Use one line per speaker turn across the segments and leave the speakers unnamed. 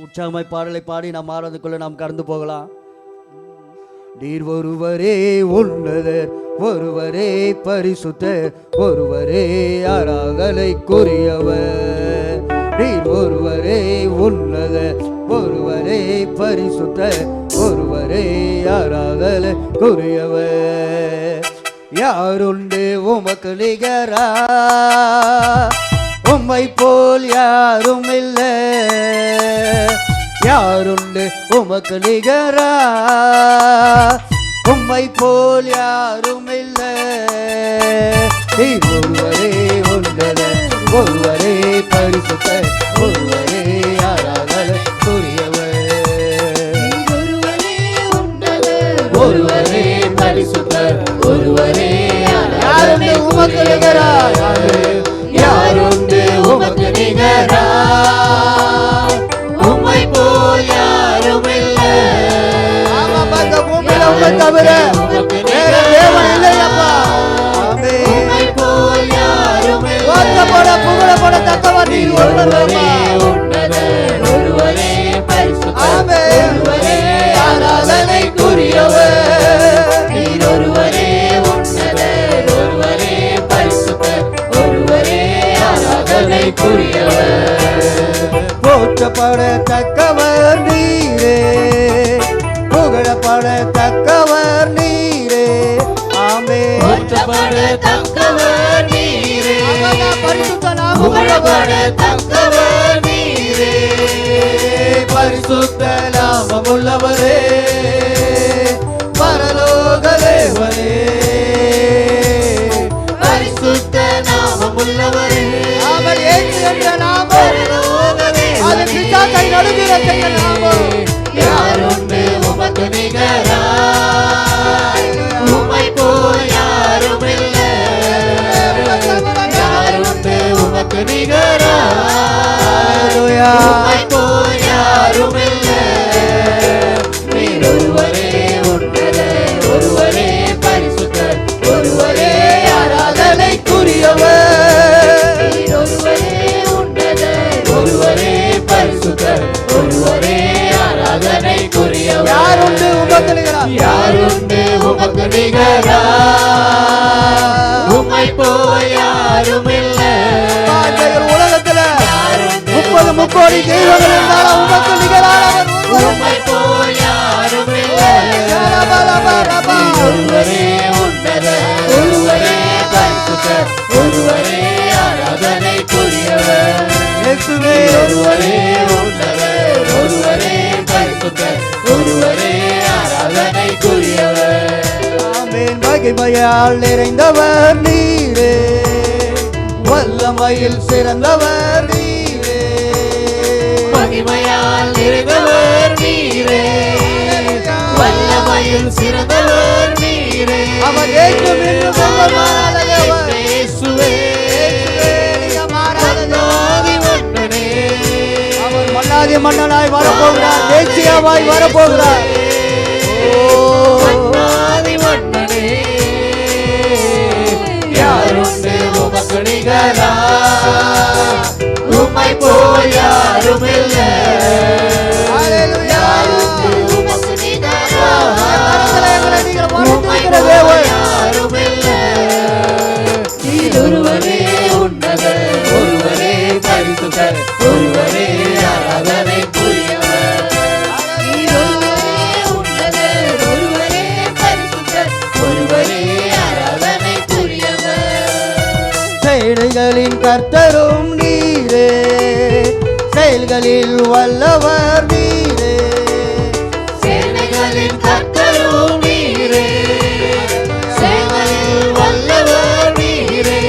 உற்சாகமாய் பாடலை பாடி நாம் ஆராதனைக்குள்ள நாம் கடந்து போகலாம். நீர் ஒருவரே உன்னதர், ஒருவரே பரிசுத்தர், ஒருவரே ஆராதனைக்குரியவர். நீர் ஒருவரே உன்னதர், ஒருவரே பரிசுத்தர், ஒருவரே ஆராதனைக்குரியவர். யாருண்டு உமக்கு நிகரா, உம்மை போல் யாரும் இல்லை. யாருண்டு உமக்கு நிகரா, உம்மை போல் யாரும் இல்லை. நீர் ஒருவரே உன்னதர், ஒருவரே பரிசுத்தர், ஒருவரே ஆராதனைக்குரியவர்.
ஒருவரே உன்னதர்,
ஒருவரே பரிசுத்தர், ஒருவரே
யாருண்டு உமக்கு நிகரா,
யாருண்டு உமக்கு நிகரா, உம்மை போல் யாரும் இல்லை.
இந்த பூமியில உம்மை தவிர வேற தேவன் இல்லையப்பா.
உம்மை போல் யாரும் இல்லை.
போற்றப்பட புகழப்பட தக்கவர் நீர் ஒருவரே
உன்னதர், ஒருவரே பரிசுத்தர்,
ஆமென்.
ஒருவரே ஆராதனைக்குரியவர். நீர் ஒருவரே உன்னதர், ஒருவரே பரிசுத்தர், ஒருவரே ஆராதனைக்குரியவர். போற்றப்படத்தக்கவர் நீரே, புகழப்படத்தக்கவர் நீரே. ஆமென். போற்றப்படத்தக்கவர் நீரே,
பரிசுத்த நாமம்
புகழப்படத்தக்கவர் நீரே. பரிசுத்த நாமமுள்ளவரே, பரலோக தேவனே. பரிசுத்த நாமமுள்ளவரே,
அவர் இயேசு என்ற நாமம்,
பரலோக தேவனே.
அது பிசாசை நடுங்கிற செய்ய நாமம்.
யாருண்டு உமக்கு நிகரா, உம்மை போல் யாரும் இல்லை. யாருண்டு உமக்கு நிகரா, உம்மை போல் யாரும் இல்லை. நீர் ஒருவரே உன்னதர், ஒருவரே பரிசுத்தர், ஒருவரே ஆராதனைக்குரியவர். நீர் ஒருவரே உன்னதர், ஒருவரே பரிசுத்தர், ஒருவரே ஆராதனைக்குரியவர்.
யாருண்டு உமக்கு நிகரா,
யாருண்டு உமக்கு நிகரா, உம்மை போல் யாரும் இல்லை.
உலகத்துல 30 முக்கோடி தெய்வங்கள் இருந்தாலும் உமக்கு நிகரானவர் ஒருவர்.
உம்மை போல் யாரும் இல்லை. நீர் ஒருவரே உன்னதர், ஒருவரே பரிசுத்தர், ஒருவரே ஆராதனைக்குரியவர். நீர் ஒருவரே உன்னதர், ஒருவரே பரிசுத்தர், ஒருவரே ஆராதனைக்குரியவர்.
ஆமென். மகிமையால் நிறைந்தவர் நீரே, வல்லமையில் சிறந்தவர் நீரே.
மகிமையால் நிறைந்தவர் நீரே, வல்லமையில் சிறந்தவர் நீரே.
அவர் ஏற்றும் இன்னும் ஒருவர் மாறாத தேவன்.
இயேசுவே,
நீங்க மாறாத தேவன்.
மன்னாதி மன்னனே.
அவர் மன்னாதி மன்னனாய் வரப்போகிறார், தேசியமாய் வரப்போகிறார்.
மன்னாதி மன்னனே, யாருண்டு உமக்கு நிகரா, உம்மை போல் யாரும் இல்லை. யாருண்டு உமக்கு நிகரா, உம்மை போல் யாரும் இல்லை. நீர் ஒருவரே உன்னதர், ஒருவரே பரிசுத்தர், ஒருவரே ஆராதனைக்குரியவர். நீர் ஒருவரே உன்னதர், ஒருவரே பரிசுத்தர், ஒருவரே ஆராதனைக்குரியவர்.
செயல்களின் கர்த்தரும் நீரே, செயல்களில் வல்லவர் நீரே.
சேனைகளின் கர்த்தரும் நீரே, சேனைகளில் வல்லவர் நீரே.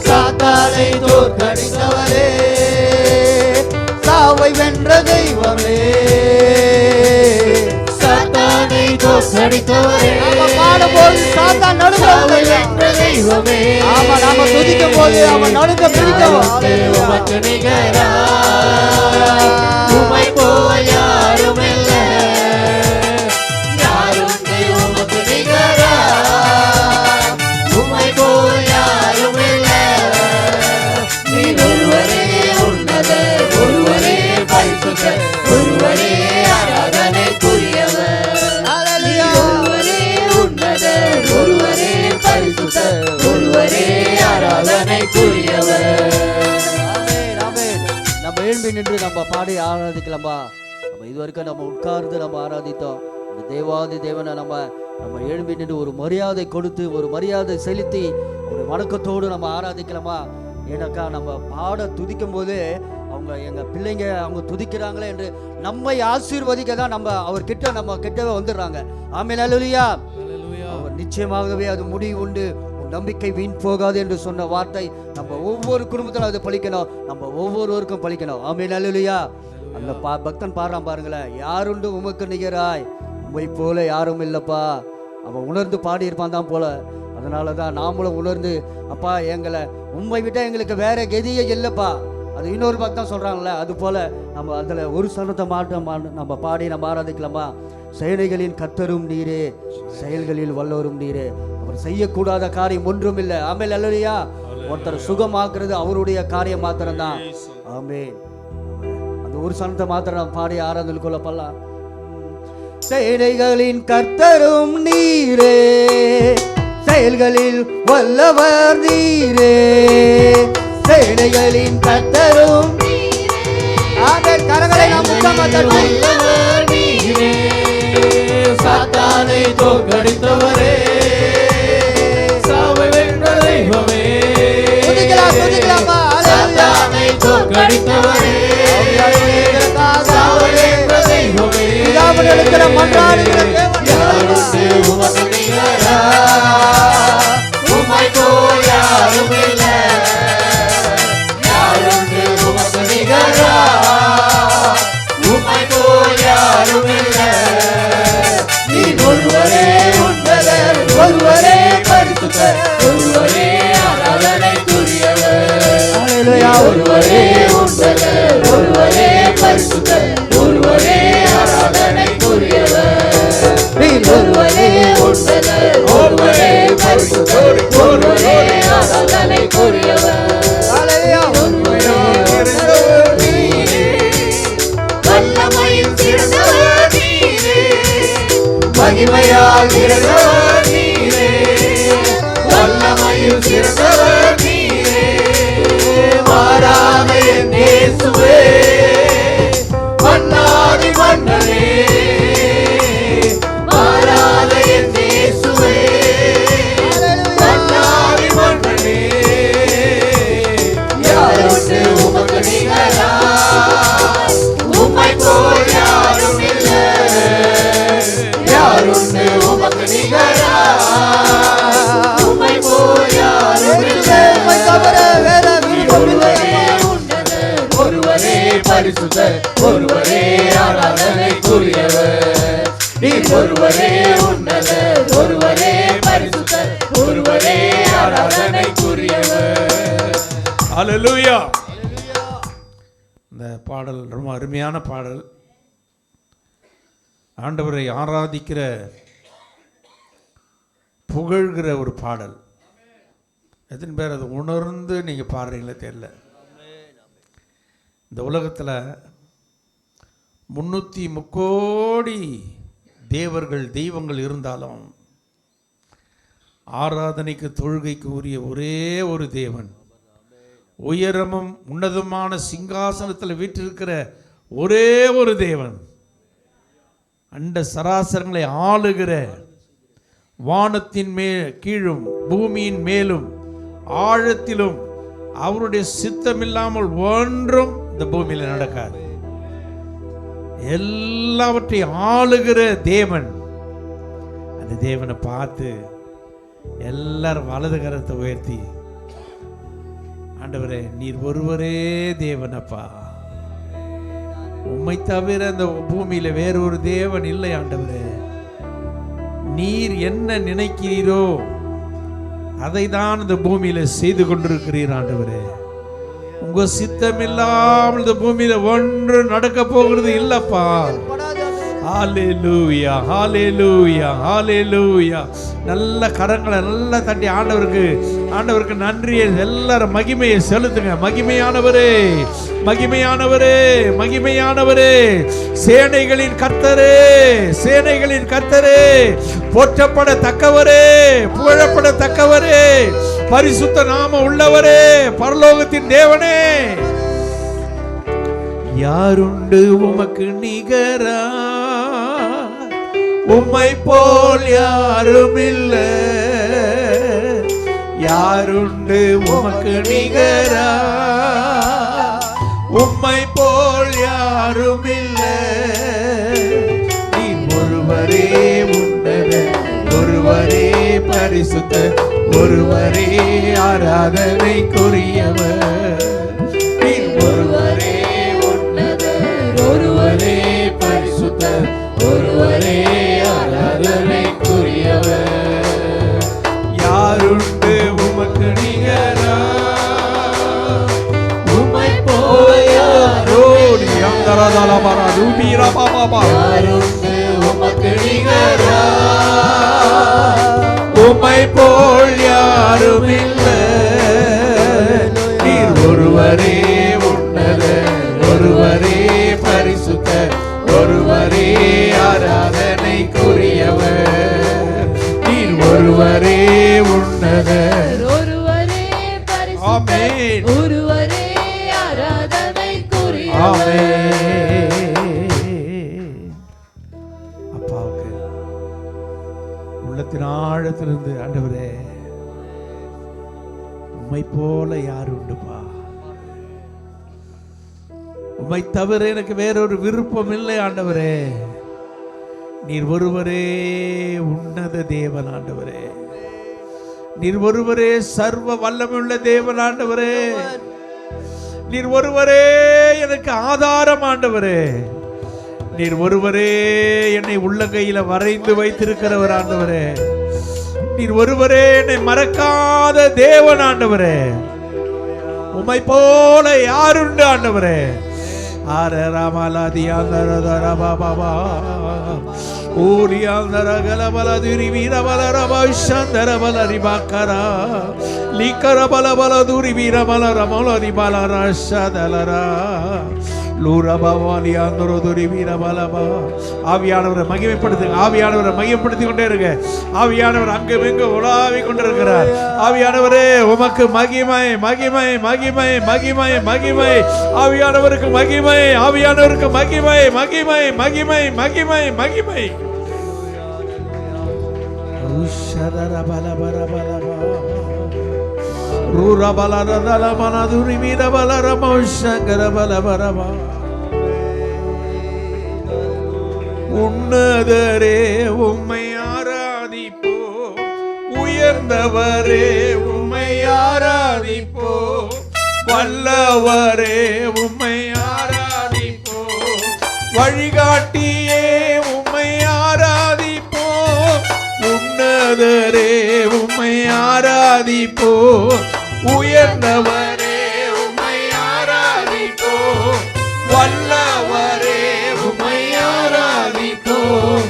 சாத்தானை தோற்கடித்தவரே,
சாவை வென்ற தெய்வமே.
சாத்தானை தோற்கடித்தவரே,
நாம பாடும்போது சாத்தான் நடுங்க
சாவை வென்ற தெய்வமே.
ஆமா, நாம துதிக்கும் போது அவன் நடுங்க பிடிக்கவும்.
உமக்கு நிகரா, உம்மை போல் யாரும் இல்லை. யாருண்டு உமக்கு நிகரா, உம்மை போல் யாரும் இல்லை. நீர் ஒருவரே உன்னதர், ஒருவரே பரிசுத்தர்,
எழும்பி நின்று நம்ம பாடி ஆராதிக்கலாம்பா. நம்ம இதுவரைக்கும் நம்ம உட்கார்ந்து நம்ம ஆராதித்தோம். இந்த தேவாதி தேவனை நம்ம எழும்பி நின்று ஒரு மரியாதை கொடுத்து, ஒரு மரியாதை செலுத்தி, ஒரு வணக்கத்தோடு நம்ம ஆராதிக்கலாமா. ஏன்னாக்கா நம்ம பாட துதிக்கும் போது அவங்க எங்கள் பிள்ளைங்க அவங்க துதிக்கிறாங்களே என்று நம்மை ஆசீர்வதிக்க தான் நம்ம கிட்டவே வந்துடுறாங்க. ஆமென், அல்லேலூயா. அவர் நிச்சயமாகவே அது முடிவு உண்டு, நம்பிக்கை வீண் போகாது என்று சொன்ன வார்த்தை நம்ம ஒவ்வொரு குடும்பத்திலும் அது பலிக்கணும், நம்ம ஒவ்வொருவருக்கும் பலிக்கணும். ஆமென், அல்லேலூயா. அந்த பக்தன் பாடுறான் பாருங்களேன், யாருண்டு உமக்கு நிகராய், உம்மை போல யாரும் இல்லப்பா. அவன் உணர்ந்து பாடியிருப்பான் தான் போல. அதனால தான் நாமளும் உணர்ந்து, அப்பா எங்களை உண்மை விட்டால் எங்களுக்கு வேற கதியே இல்லைப்பா. அது இன்னொரு பக்தன் சொல்கிறாங்களே, அது போல் நம்ம அதில் ஒரு சனத்தை நம்ம பாடி நம்ம ஆராதிக்கலாமா. செயல்களின் கர்த்தரும் நீரே, செயல்களில் வல்லோரும் நீரே. அவர் செய்யக்கூடாத காரியம் ஒன்றும் இல்லை. ஆமென், அல்லேலூயா. ஒருத்தர் சுகமாக்குறது அவருடைய காரியம் மாத்திரம்தான். ஆமென். அந்த ஒரு சனத்தை மாத்திரம் நம்ம பாடி ஆராதனை கொள்ளப்படலாம். செயல்களின் கர்த்தரும் நீரே, செயல்களில் வல்லவர் நீரே, செயல்களின் கர்த்தரும் ஆமென். கரங்களை நாம் உச்சமா தட்டி,
வல்லவர் நீரே, சாத்தானை தோற்கடித்தவரே, சாவை வென்ற தெய்வமே,
துதிக்கலாமா.
சாத்தானை தோற்கடித்தவரே, சாவை வென்ற தெய்வமே,
பிதாவினிடத்தில் மன்றாடுகிற தேவன்
யாருண்டு உமக்கு நிகராய், உம்மை போல் யாரும் இல்லை. யாருண்டு உமக்கு நிகராய், உம்மை போல் யாரும் இல்லை. நீ ஒருவரே உன்னதர், ஒருவரே பரிசுத்தர், ஒருவரே ஆராதனைக்குரியவர்.
அல்லேலூயா.
ஒருவரே உன்னதர், ஒருவரே பரிசுத்தர், ஒருவரே ஆராதனைக்குரியவர். ஒருவரே உன்னதர், ஒருவரே பரிசுத்தர், ஒருவரே ஆராதனைக்குரியவர்.
அல்லேலூயா.
வல்லமையில் சிறந்தவர் நீரே, மகிமையால் சிறந்தவர் நீரே, வல்லமையில் சிறந்தவர் நீரே, மாறாத என் இயேசுவே, மன்னாதி மன்னனே, மாறாத என் இயேசுவே, மன்னாதி மன்னனே, யாருண்டு உமக்கு நிகராய், உம்மை போல் யாரும் இல்லை. யாருண்டு உமக்கு நிகராய், உம்மை போல் யாரும் இல்லை.
உம்மை தவிர வேற விருப்பமில்லை.
ஒருவரே பரிசுத்தர், ஒருவரே ஆராதனைக்குரியவர். நீ ஒருவரே உன்னதர், ஒருவரே பரிசுத்தர், ஒருவரே ஆராதனைக்குரியவர்.
ஹல்லேலூயா. இந்த பாடல் ரொம்ப அருமையான பாடல். ஆண்டவரை ஆராதிக்கிற புகழ்கிற ஒரு பாடல். எத்தனை பேர் அதை உணர்ந்து நீங்கள் பாடுறீங்களே தெரியல. இந்த உலகத்தில் 303 கோடி தெய்வங்கள் இருந்தாலும் ஆராதனைக்கு தொழுகைக்கு உரிய ஒரே ஒரு தேவன், உயரமும் உன்னதமான சிங்காசனத்தில் வீற்றிருக்கிற ஒரே ஒரு தேவன், அண்ட சராசரங்களை ஆளுகிற, வானத்தின் கீழும் பூமியின் மேலும் ஆழத்திலும் அவருடைய சித்தமில்லாமல் ஒன்றும் இந்த பூமியில நடக்காது. எல்லாவற்றையும் ஆளுகிற தேவன். அந்த தேவனை பார்த்து எல்லாரும் வலது கரத்தை உயர்த்தி, ஆண்டவரே நீர் ஒருவரே தேவனப்பா, உம்மை தவிர அந்த பூமியில வேறொரு தேவன் இல்லை ஆண்டவரே. நீர் என்ன நினைக்கிறீரோ அதை தான் இந்த பூமியில செய்து கொண்டிருக்கிறீர் ஆண்டவரே. உங்க சித்தம் இல்லாமல் இந்த பூமியில ஒன்று நடக்க போகிறது இல்லப்பா. ஹல்லேலூயா, ஹல்லேலூயா, ஹல்லேலூயா. நல்ல கரங்களை நல்லா தட்டி ஆண்டவருக்கு நன்றியை, எல்லாரும் மகிமையை செலுத்துங்க. மகிமையானவரே, மகிமையானவரே, மகிமையானவரே, சேனைகளின் கர்த்தரே, சேனைகளின் கர்த்தரே, போற்றப்படத்தக்கவரே, புகழப்படத்தக்கவரே, பரிசுத்த நாம உள்ளவரே, பரலோகத்தின் தேவனே. யாருண்டு உமக்கு நிகரா, உம்மை போல் யாரும் இல்லை. யாருண்டு உமக்கு நிகரா, உம்மை போல் யாரும் இல்லை. நீ ஒருவரே உன்னதர், ஒருவரே பரிசுத்தர், ஒருவரே ஆராதனைக்குரியவர். நீ ஒருவரே உன்னதர், ஒருவரே பரிசுத்தர், ஒருவரே ஆராதனைக்குரியவர். யாருண்டு உமக்கு நிகரா, உம்மை போல் யாரோடு யந்தரதலபர ரூபீர பாபா. யாருண்டு உமக்கு நிகரா, உம்மை போல் யாரும் இல்லை. நீர் ஒருவரே உன்னதர், ஒருவரே பரிசுத்தர், ஒருவரே ஆராதனைக்குரியவர். நீர் ஒருவரே உன்னதர்,
ஒருவரே பரிசுத்தர், ஒருவரே ஆராதனைக்குரியவர்.
அப்பாவுக்கு உள்ளத்தின் ஆழத்திலிருந்து ஆண்டவரே, உம்மை போல யார் உண்டுப்பா? உம்மை தவிர எனக்கு வேறொரு விருப்பம் இல்லை ஆண்டவரே. நீர் ஒருவரே உன்னத தேவன் ஆண்டவரே. நீர் ஒருவரே சர்வ வல்லமையுள்ள தேவன் ஆண்டவரே. நீர் ஒருவரே எனக்கு ஆதாரம் ஆண்டவரே. நீர் ஒருவரே என்னை உள்ளங்கையில வரைந்து வைத்திருக்கிறவர் ஆண்டவரே. நீர் ஒருவரே என்னை மறக்காத தேவன் ஆண்டவரே. உம்மை போல யாருண்டு ஆண்டவரே? ஆர ராமலாதியாந்தர பாபா ஊரியாந்தர கலபல துரி வீரபல ரபஷந்தர பல ரிபாக்கரா லிக்கர பல பல துரி வீரபல ரமல ரிபால ரஷதலரா லூரபவாலியாந்தர துரி வீரபலபா. ஆவியானவரை மகிமைப்படுத்துங்க, ஆவியானவரை மகிமைப்படுத்தி கொண்டே இருங்க. ஆவியானவர் அங்கும் எங்கும் உலாவிக் கொண்டிருக்கிறார். ஆவியானவரே உமக்கு மகிமை மகிமை மகிமை மகிமை மகிமை. ஆவியானவருக்கு மகிமை, ஆவியானவருக்கு மகிமை மகிமை மகிமை மகிமை மகிமை. உன்னதரே உம்மை ஆராதிப்போம், உயர்ந்தவரே உம்மை ஆராதிப்போம், வல்லவரே உம்மை ஆராதிப்போம், வழிகாட்டியே உம்மை ஆராதிப்போம். உன்னதரே உம்மை ஆராதிப்போம், உயர்ந்தவரே உம்மை ஆராதிப்போம், வல்லவரே உம்மை ஆராதிப்போம்,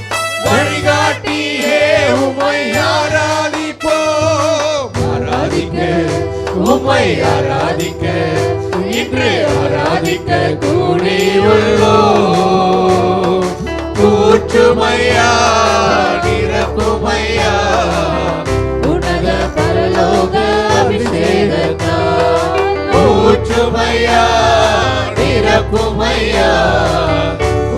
வழிகாட்டியே உம்மை ஆராதிப்போம். ஆராதிக்க உம்மை ஆராதிக்க இன்று ஆராதிக்க கூடி உள்ளோம். ஊற்றுமையா நிரப்புமையா
உன்னத பரலோக அபிஷேகத்தால்.
ஊற்றுமையா நிரப்புமையா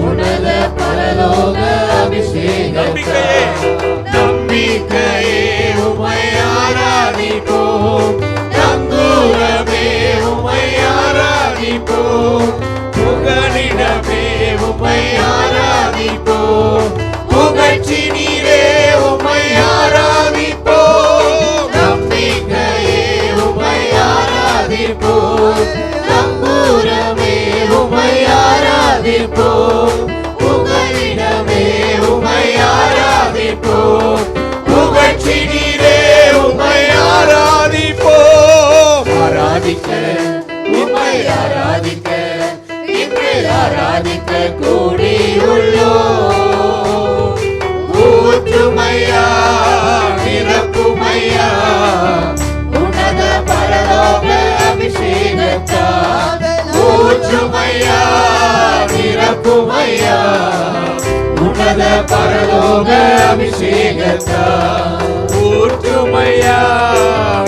உன்னத பரலோக அபிஷேகத்தால்.
நம்பிக்கையே உம்மை ஆராதிப்போம், நங்கூரமே உம்மை ஆராதிப்போம், புகலிடமே உம்மை ஆராதிப்போம், புகழ்ச்சி நீரே உம்மை ஆராதிப்போம். நம்பிக்கையே உம்மை ஆராதிப்போம், நங்கூரமே உம்மை ஆராதிப்போம், புகலிடமே உம்மை ஆராதிப்போம், புகழ்ச்சி நீரே உம்மை ஆராதிப்போம். ஆராதிக்க உம்மை ஆராதிக்க இன்று ஆராதிக்க கூடி உள்ளோம். ஊற்றுமையா நிரப்புமையா
உன்னத பரலோக அபிஷேகத்தால்.
ஊற்றுமையா நிரப்புமையா உன்னத பரலோக அபிஷேகத்தால். ஊற்றுமையா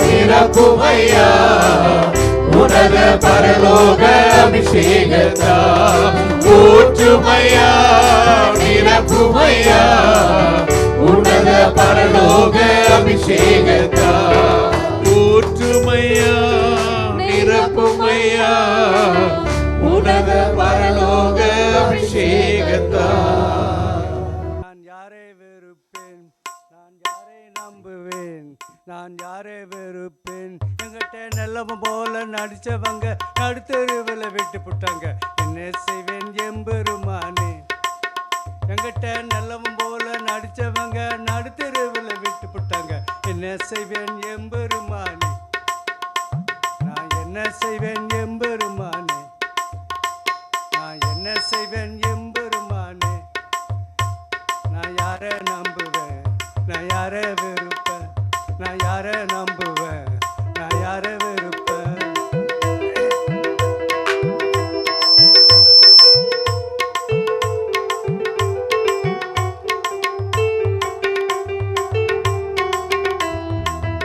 நிரப்புமையா உன்னத பரலோக அபிஷேகத்தால்.
நிரப்புமையா உன்னத பரலோக அபிஷேகத்தா
ஊற்றுமையா நிரப்புமையா உன்னத பரலோக அபிஷேகத்தா
நான் யாரை வெறுப்பேன், நான் யாரை நம்புவேன், நான் யாரை வெறுப்பேன். எங்கிட்ட நல்லவன் போல நடிச்சவங்க நடுத்தருவில் விட்டு புட்டாங்க. என்ன செய்வேன் எம்பெருமானே. எங்கிட்ட நல்லவன் போல நடிச்சவங்க நடுத்தருவில் விட்டு புட்டாங்க. என்ன செய்வேன் எம்பெருமானே. நான் என்ன செய்வேன் எம்பெருமானே. நான் என்ன செய்வேன் எம்பெருமானே. நான் யாரை நம்புவேன், நான் யாரை வெறுப்பேன், நான் யாரை நம்புவேன், நான் யாரை வெறுப்பேன்.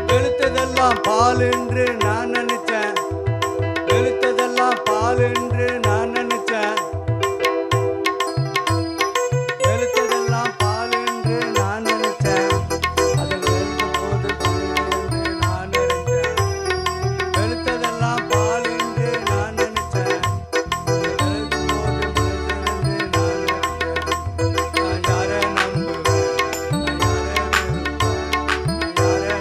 வெளுத்ததெல்லாம் பால் என்று நான் நினைச்சேன், வெளுத்ததெல்லாம் பால் என்று நான் நினைச்சேன். வெளுத்ததெல்லாம் பால் என்று நான் நினைச்சேன். அதில் வெளுத்த போது என்று நான் நினைச்சேன். வெளுத்ததெல்லாம் பால் என்று நான் நினைச்சேன். வெளுத்த போது என்று நான் நினைச்சேன். நான் யாரை நம்புவேன், நான் யாரை வெறுப்பேன், நான் யாரை நம்புவேன், நான் யாரை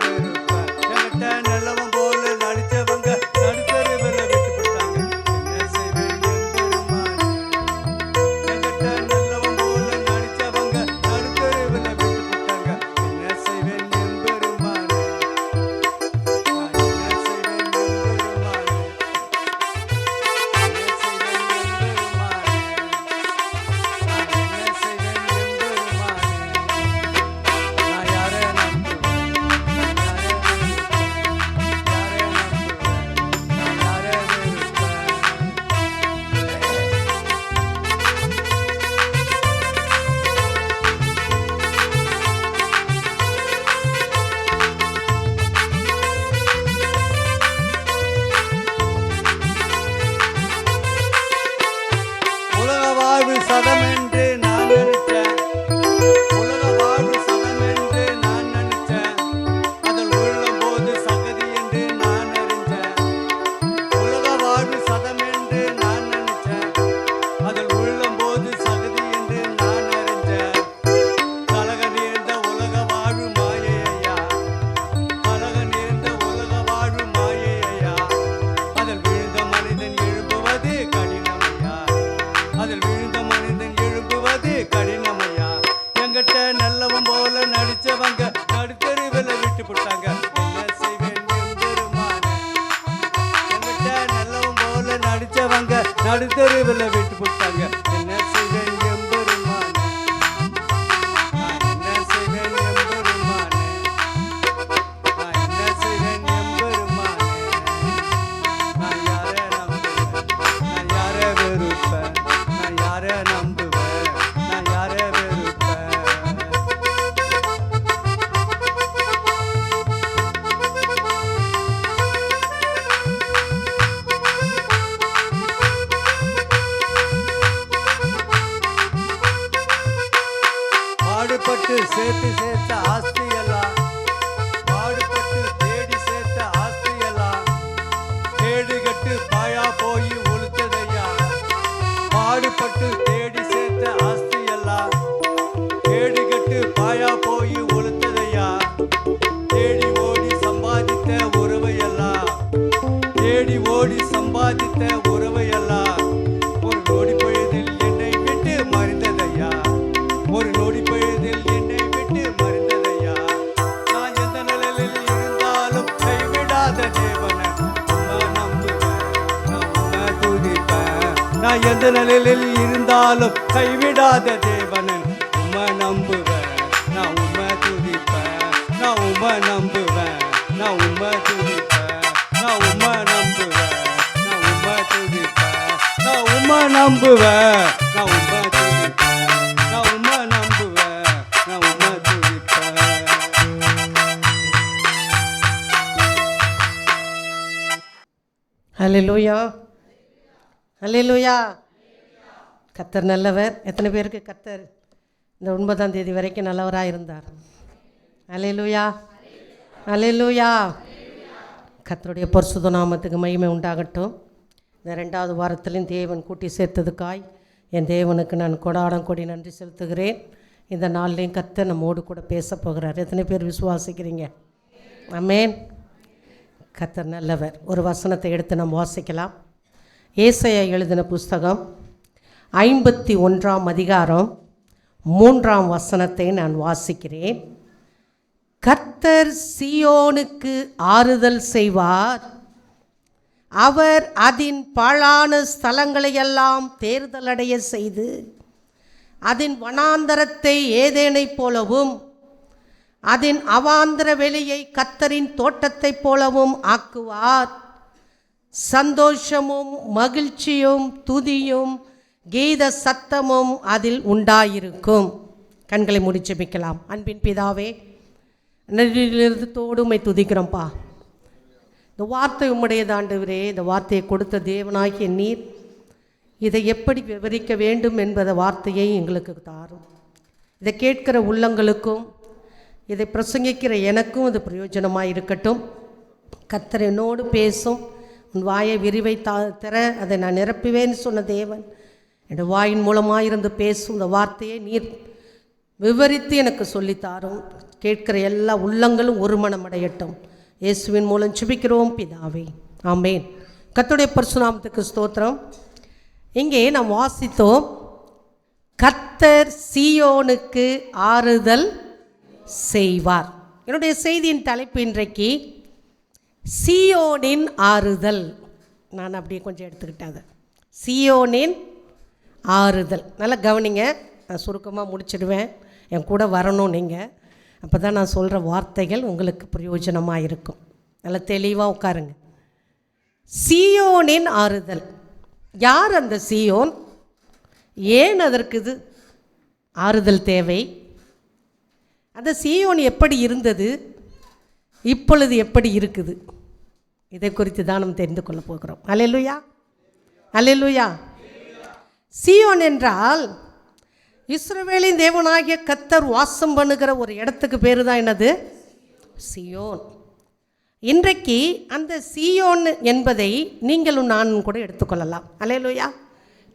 வெறுப்பேன். என்கிட்ட நல்லவன் போல நடிச்சவங்க நடுத்தருவில் விட்டு போட்டாங்க. என்ன செய்வேன் எம்பெருமானே. என்கிட்ட நல்லவன் போல நடிச்சவங்க நடுத்தருவில் விட்டு போட்டாங்க. என்ன செய்வேன் எம்பெருமானே. நான் என்ன செய்வேன் எம்பெருமானே. என்ன செய்வேன் எம்பெருமானே. நான் என்ன செய்வேன் எம்பெருமானே. நான் யாரை நம்புவேன், நான் யாரை வெறுப்பேன், யாரை நம்புவேன், நான் யாரை வெறுப்பேன். உலக வாழ்வு சதம் என்று நான் நினைச்சேன். உலக வாழ்வு சதம் என்று நான் நினைச்சேன். அதில் உள்ளம் போது சகதி என்று நான் அறிஞ்சேன். உலக வாழ்வு சதம் என்று நான் நினைச்சேன். அதில் உள்ளம் போது சகதி என்று நான் அறிஞ்சேன். கலக நேர்ந்த உலக வாழ்வு மாயையா, கலக நேர்ந்த உலக வாழ்வு மாயையா. அதில் விழுந்த மனிதன் எழும்புவது கடினமையா, அதில் விழுந்த மனிதன் எழும்புவது கடினமையா. எங்கிட்ட நல்லவன் போல நடிச்சவங்க நடுத்தருவில் விட்டு போட்டாங்க. என்ன செய்வேன் எம்பெருமானே. எங்கிட்ட நல்லவன் போல நடிச்சவங்க நடுத்தருவில் விட்டு போட்டாங்க. என்ன செய்வேன் எம்பெருமானே. நான் என்ன செய்வேன் எம்பெருமானே. நான் என்ன செய்வேன் எம்பெருமானே. நான் யாரை நம்புவேன், நான் யாரை வெறுப்பேன், நான் யாரை நம்புவேன், நான் யாரை வெறுப்பேன். பாடுபட்டு சேர்த்து சேர்த்த ஆஸ்தியெல்லாம், பாடுபட்டு தேடி சேர்த்த ஆஸ்தியெல்லாம் தேடுகட்டு பாயா போய் ஒழுத்ததையா. பாடுபட்டு தேடி சேர்த்த ஆஸ்தியெல்லாம் தேடுகட்டு பாயா போய் ஒழுத்ததையா. தேடி ஓடி சம்பாதித்த உறவையெல்லாம், தேடி ஓடி சம்பாதித்த உறவையெல்லாம் ஒரு நொடி பொழுதில் என்னை விட்டு மறைந்ததையா. ஒரு நொடி பொழுதில் என்னை விட்டு மறைந்ததையா. நான் எந்த நிலையில் இருந்தாலும் கைவிடாத தேவனை உம்மை நம்புவேன், நான் உம்மை துதிப்பேன். நான் எந்த நிலையில் இருந்தாலும் கைவிடாத தேவனை உம்மை நம்புவேன், நான் உம்மை துதிப்பேன். நான் உம்மை நம்புவேன், நான் உம்மை துதிப்பேன். நான் உம்மை நம்புவேன், நான் உம்மை துதிப்பேன். நான் உம்மை நம்புவேன், நான் உம்மை துதிப்பேன். நான் உம்மை நம்புவேன், நான் உம்மை துதிப்பேன்.
ஹல்லேலூயா, ஹல்லேலூயா. கர்த்தர் நல்லவர். எத்தனை பேருக்கு கர்த்தர் இந்த 9ஆம் தேதி வரைக்கும் நல்லவராக இருந்தார்? அல்லேலூயா, அல்லேலூயா. கர்த்தருடைய பரிசுத்த நாமத்துக்கு மகிமை உண்டாகட்டும். இந்த 2வது வாரத்திலும் தேவன் கூட்டி சேர்த்ததுக்காய் என் தேவனுக்கு நான் கொடாடம் கொடி நன்றி செலுத்துகிறேன். இந்த நாள்லேயும் கர்த்தர் நம்மோடு கூட பேச போகிறார். எத்தனை பேர் விசுவாசிக்கிறீங்க? ஆமென். கர்த்தர் நல்லவர். ஒரு வசனத்தை எடுத்து நம்ம வாசிக்கலாம். ஏசாயா எழுதின புஸ்தகம் 51ஆம் அதிகாரம் 3ஆம் வசனத்தை நான் வாசிக்கிறேன். கர்த்தர் சீயோனுக்கு ஆறுதல் செய்வார், அவர் அதன் பாழான ஸ்தலங்களையெல்லாம் தேர்தலடைய செய்து அதன் வனாந்தரத்தை ஏதேனைப் போலவும் அதன் அவாந்தர வெளியை கர்த்தரின் தோட்டத்தைப் போலவும் ஆக்குவார். சந்தோஷமும் மகிழ்ச்சியும் துதியும் கீத சத்தமும் அதில் உண்டாயிருக்கும். கண்களை மூடி ஜெபிக்கலாம். அன்பின் பிதாவே, நன்றியிலிருந்து உம்மை துதிக்கிறோம்ப்பா. இந்த வார்த்தை உம்முடையது ஆண்டவரே. இந்த வார்த்தையை கொடுத்த தேவனாகிய நீர் இதை எப்படி விவரிக்க வேண்டும் என்பத வார்த்தையை எங்களுக்கு தாரும். இதை கேட்கிற உள்ளங்களுக்கும் இதை பிரசங்கிக்கிற எனக்கும் அது பிரயோஜனமாக இருக்கட்டும். கர்த்தர் என்னோடு பேசும். உன் வாயை விரிவை தர அதை நான் நிரப்புவேன்னு சொன்ன தேவன் என் வாயின் மூலமாக இருந்து பேசும் இந்த வார்த்தையை நீர் விவரித்து எனக்கு சொல்லித்தாரும். கேட்கிற எல்லா உள்ளங்களும் ஒரு மனமடையட்டும். இயேசுவின் மூலம் ஜெபிக்கிறோம் பிதாவே, ஆமென். கர்த்தருடைய பரிசுத்த நாமத்துக்கு ஸ்தோத்திரம். இங்கே நாம் வாசித்தோம், கர்த்தர் சீயோனுக்கு ஆறுதல் செய்வார். என்னுடைய செய்தியின் தலைப்பு இன்றைக்கு சீயோனின் ஆறுதல். நான் அப்படியே கொஞ்சம் எடுத்துக்கிட்டேன். அதை சீயோனின் ஆறுதல். நல்லா கவனிங்க. நான் சுருக்கமாக முடிச்சிடுவேன். என் கூட வரணும் நீங்கள். அப்போ தான் நான் சொல்கிற வார்த்தைகள் உங்களுக்கு பிரயோஜனமாக இருக்கும். நல்லா தெளிவாக உட்காருங்க. சீயோனின் ஆறுதல். யார் அந்த சீயோன்? ஏன் அதற்கு இது ஆறுதல் தேவை? அந்த சீயோன் எப்படி இருந்தது, இப்பொழுது எப்படி இருக்குது, இதை குறித்து தான் நம்ம தெரிந்து கொள்ள போகிறோம். அல்லேலூயா, அல்லேலூயா. சீயோன் என்றால் இஸ்ரவேலின் தேவனாகிய கர்த்தர் வாசம் பண்ணுகிற ஒரு இடத்துக்கு பேர் தான் என்னது? சீயோன். இன்றைக்கு அந்த சீயோன் என்பதை நீங்களும் நானும் கூட எடுத்துக்கொள்ளலாம். அல்லேலூயா.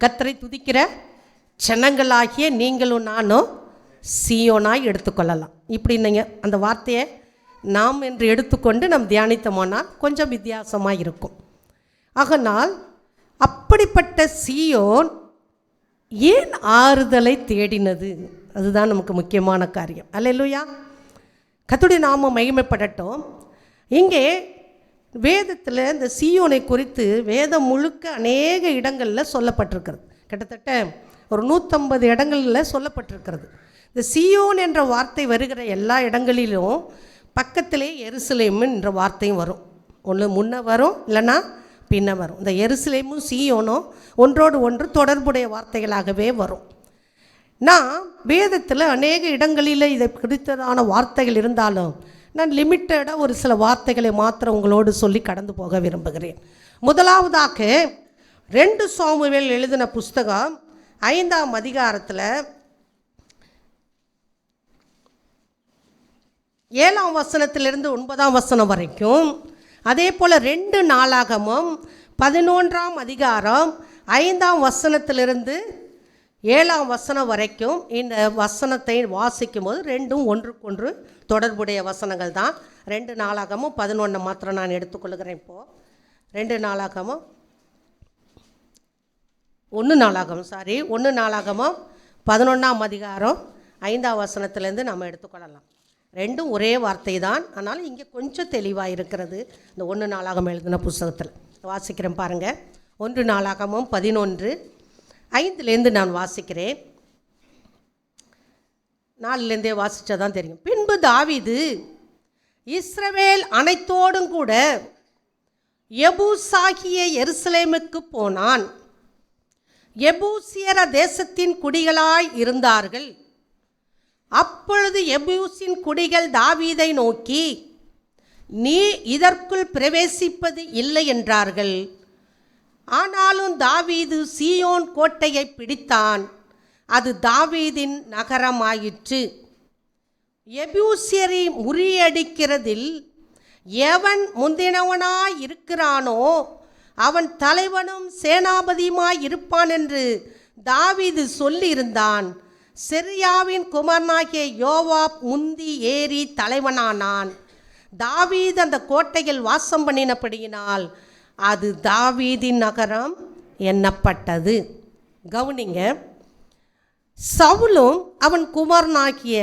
கர்த்தரை துதிக்கிற ஜனங்களாகிய நீங்களும் நானும் சீயோனாய் எடுத்துக்கொள்ளலாம். இப்படி நீங்கள் அந்த வார்த்தையை நாம் என்று எடுத்துக்கொண்டு நம் தியானித்தோமானால் கொஞ்சம் வித்தியாசமாக இருக்கும். ஆகனால் அப்படிப்பட்ட சீயோன் ஏன் ஆறுதலை தேடினது? அதுதான் நமக்கு முக்கியமான காரியம். அல்லேலூயா. கர்த்தருடைய நாமம் மகிமைப்படட்டும். இங்கே வேதத்தில் இந்த சீயோனை குறித்து வேதம் முழுக்க அநேக இடங்களில் சொல்லப்பட்டிருக்கிறது. கிட்டத்தட்ட ஒரு 150 இடங்களில் சொல்லப்பட்டிருக்கிறது. இந்த சீயோன் என்ற வார்த்தை வருகிற எல்லா இடங்களிலும் பக்கத்திலே எருசலேம் என்ற வார்த்தையும் வரும். ஒன்று முன்ன வரும், இல்லைன்னா பின்ன வரும். இந்த எருசலேமும் சீயோனும் ஒன்றோடு ஒன்று தொடர்புடைய வார்த்தைகளாகவே வரும். நான் வேதத்தில் அநேக இடங்களில் இதை குறித்ததான வார்த்தைகள் இருந்தாலும் நான் லிமிட்டடாக ஒரு சில வார்த்தைகளை மாத்திரம் உங்களோடு சொல்லி கடந்து போக விரும்புகிறேன். முதலாவதாக 2 சாமுவேல் எழுதின புஸ்தகம் 5ஆம் அதிகாரத்தில் 7ஆம் வசனத்திலிருந்து 9ஆம் வசனம் வரைக்கும், அதே போல் 2 நாளாகமும் 11ஆம் அதிகாரம் 5ஆம் வசனத்திலிருந்து 7ஆம் வசனம் வரைக்கும் இந்த வசனத்தை வாசிக்கும் போது ரெண்டும் ஒன்றுக்கொன்று தொடர்புடைய வசனங்கள் தான். 2 நாளாகமும் 11 மாத்திரம் நான் எடுத்துக்கொள்கிறேன். இப்போது 2 நாளாகமும் 1 நாளாகமும் 11ஆம் அதிகாரம் 5ஆம் வசனத்திலேருந்து நம்ம எடுத்துக்கொள்ளலாம். ரெண்டும் ஒரே வார்த்தை தான், ஆனால் இங்கே கொஞ்சம் தெளிவாக இருக்கிறது. இந்த 1 நாளாகமம் எழுதின புஸ்தகத்தில் வாசிக்கிறேன் பாருங்கள். 1 நாளாகமும் 11:5 நான் வாசிக்கிறேன். 4 வாசித்தா தான் தெரியும். பின்பு தாவீது இஸ்ரவேல் அனைத்தோடும் கூட எபூசாகிய எருசலேமுக்கு போனான். எபூசியர தேசத்தின் குடிகளாய் இருந்தார்கள். அப்பொழுது எபூசின் குடிகள் தாவீதை நோக்கி, நீ இதற்குள் பிரவேசிப்பது இல்லை என்றார்கள். ஆனாலும் தாவீது சீயோன் கோட்டையை பிடித்தான், அது தாவீதின் நகரமாயிற்று. எபூசியரை முறியடிக்கிறதில் எவன் முந்தினவனாய் இருக்கிறானோ அவன் தலைவனும் சேனாபதியுமாய் இருப்பான் என்று தாவீது சொல்லியிருந்தான். செரியாவின் குமாரனாகிய யோவாப் முந்தி ஏறி தலைவனானான். தாவீது அந்த கோட்டையில் வாசம் பண்ணினபடியினால் அது தாவீதின் நகரம் எண்ணப்பட்டது. கவனிங்க, சவுலும் அவன் குமாரனாகிய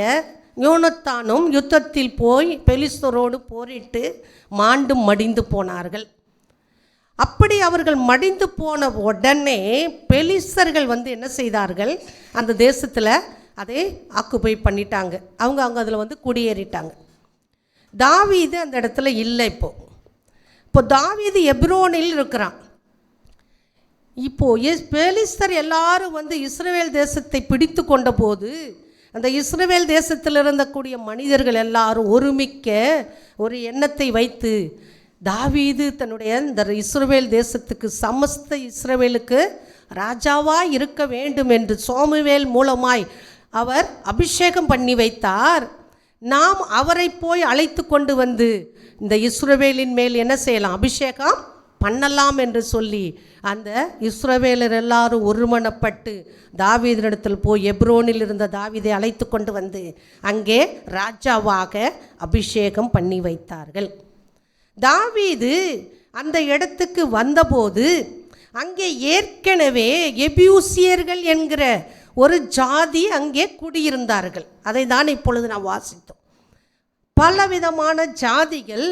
யோனத்தானும் யுத்தத்தில் போய் பெலிஸ்தரோடு போரிட்டு மாண்டும் மடிந்து போனார்கள். அப்படி அவர்கள் மடிந்து போன உடனே பெலிஸ்தர்கள் என்ன செய்தார்கள், அந்த தேசத்தில் அதை ஆக்குபை பண்ணிட்டாங்க. அவங்க அதில் குடியேறிட்டாங்க. தாவீது அந்த இடத்துல இல்லை. இப்போ தாவீது எப்ரோனில் இருக்கிறான். இப்போது பெலிஸ்தர் எல்லாரும் இஸ்ரவேல் தேசத்தை பிடித்து கொண்ட போது அந்த இஸ்ரவேல் தேசத்தில் இருந்தக்கூடிய மனிதர்கள் எல்லாரும் ஒருமிக்க ஒரு எண்ணத்தை வைத்து தாவீது தன்னுடைய இந்த இஸ்ரவேல் தேசத்துக்கு சமஸ்த இஸ்ரவேலுக்கு ராஜாவாக இருக்க வேண்டும் என்று சாமுவேல் மூலமாய் அவர் அபிஷேகம் பண்ணி வைத்தார். நாம் அவரை போய் அழைத்து கொண்டு இந்த இஸ்ரவேலின் மேல் என்ன செய்யலாம், அபிஷேகம் பண்ணலாம் என்று சொல்லி அந்த இஸ்ரவேலர் எல்லாரும் ஒருமனப்பட்டு தாவீதினிடத்தில் போய் எப்ரோனில் இருந்த தாவீதை அழைத்து கொண்டு அங்கே ராஜாவாக அபிஷேகம் பண்ணி வைத்தார்கள். தாவீது அந்த இடத்துக்கு வந்தபோது அங்கே ஏற்கனவே எபியூசியர்கள் என்கிற ஒரு ஜாதி அங்கே குடியிருந்தார்கள். அதை தான் இப்பொழுது நாம் வாசித்தோம். பலவிதமான ஜாதிகள்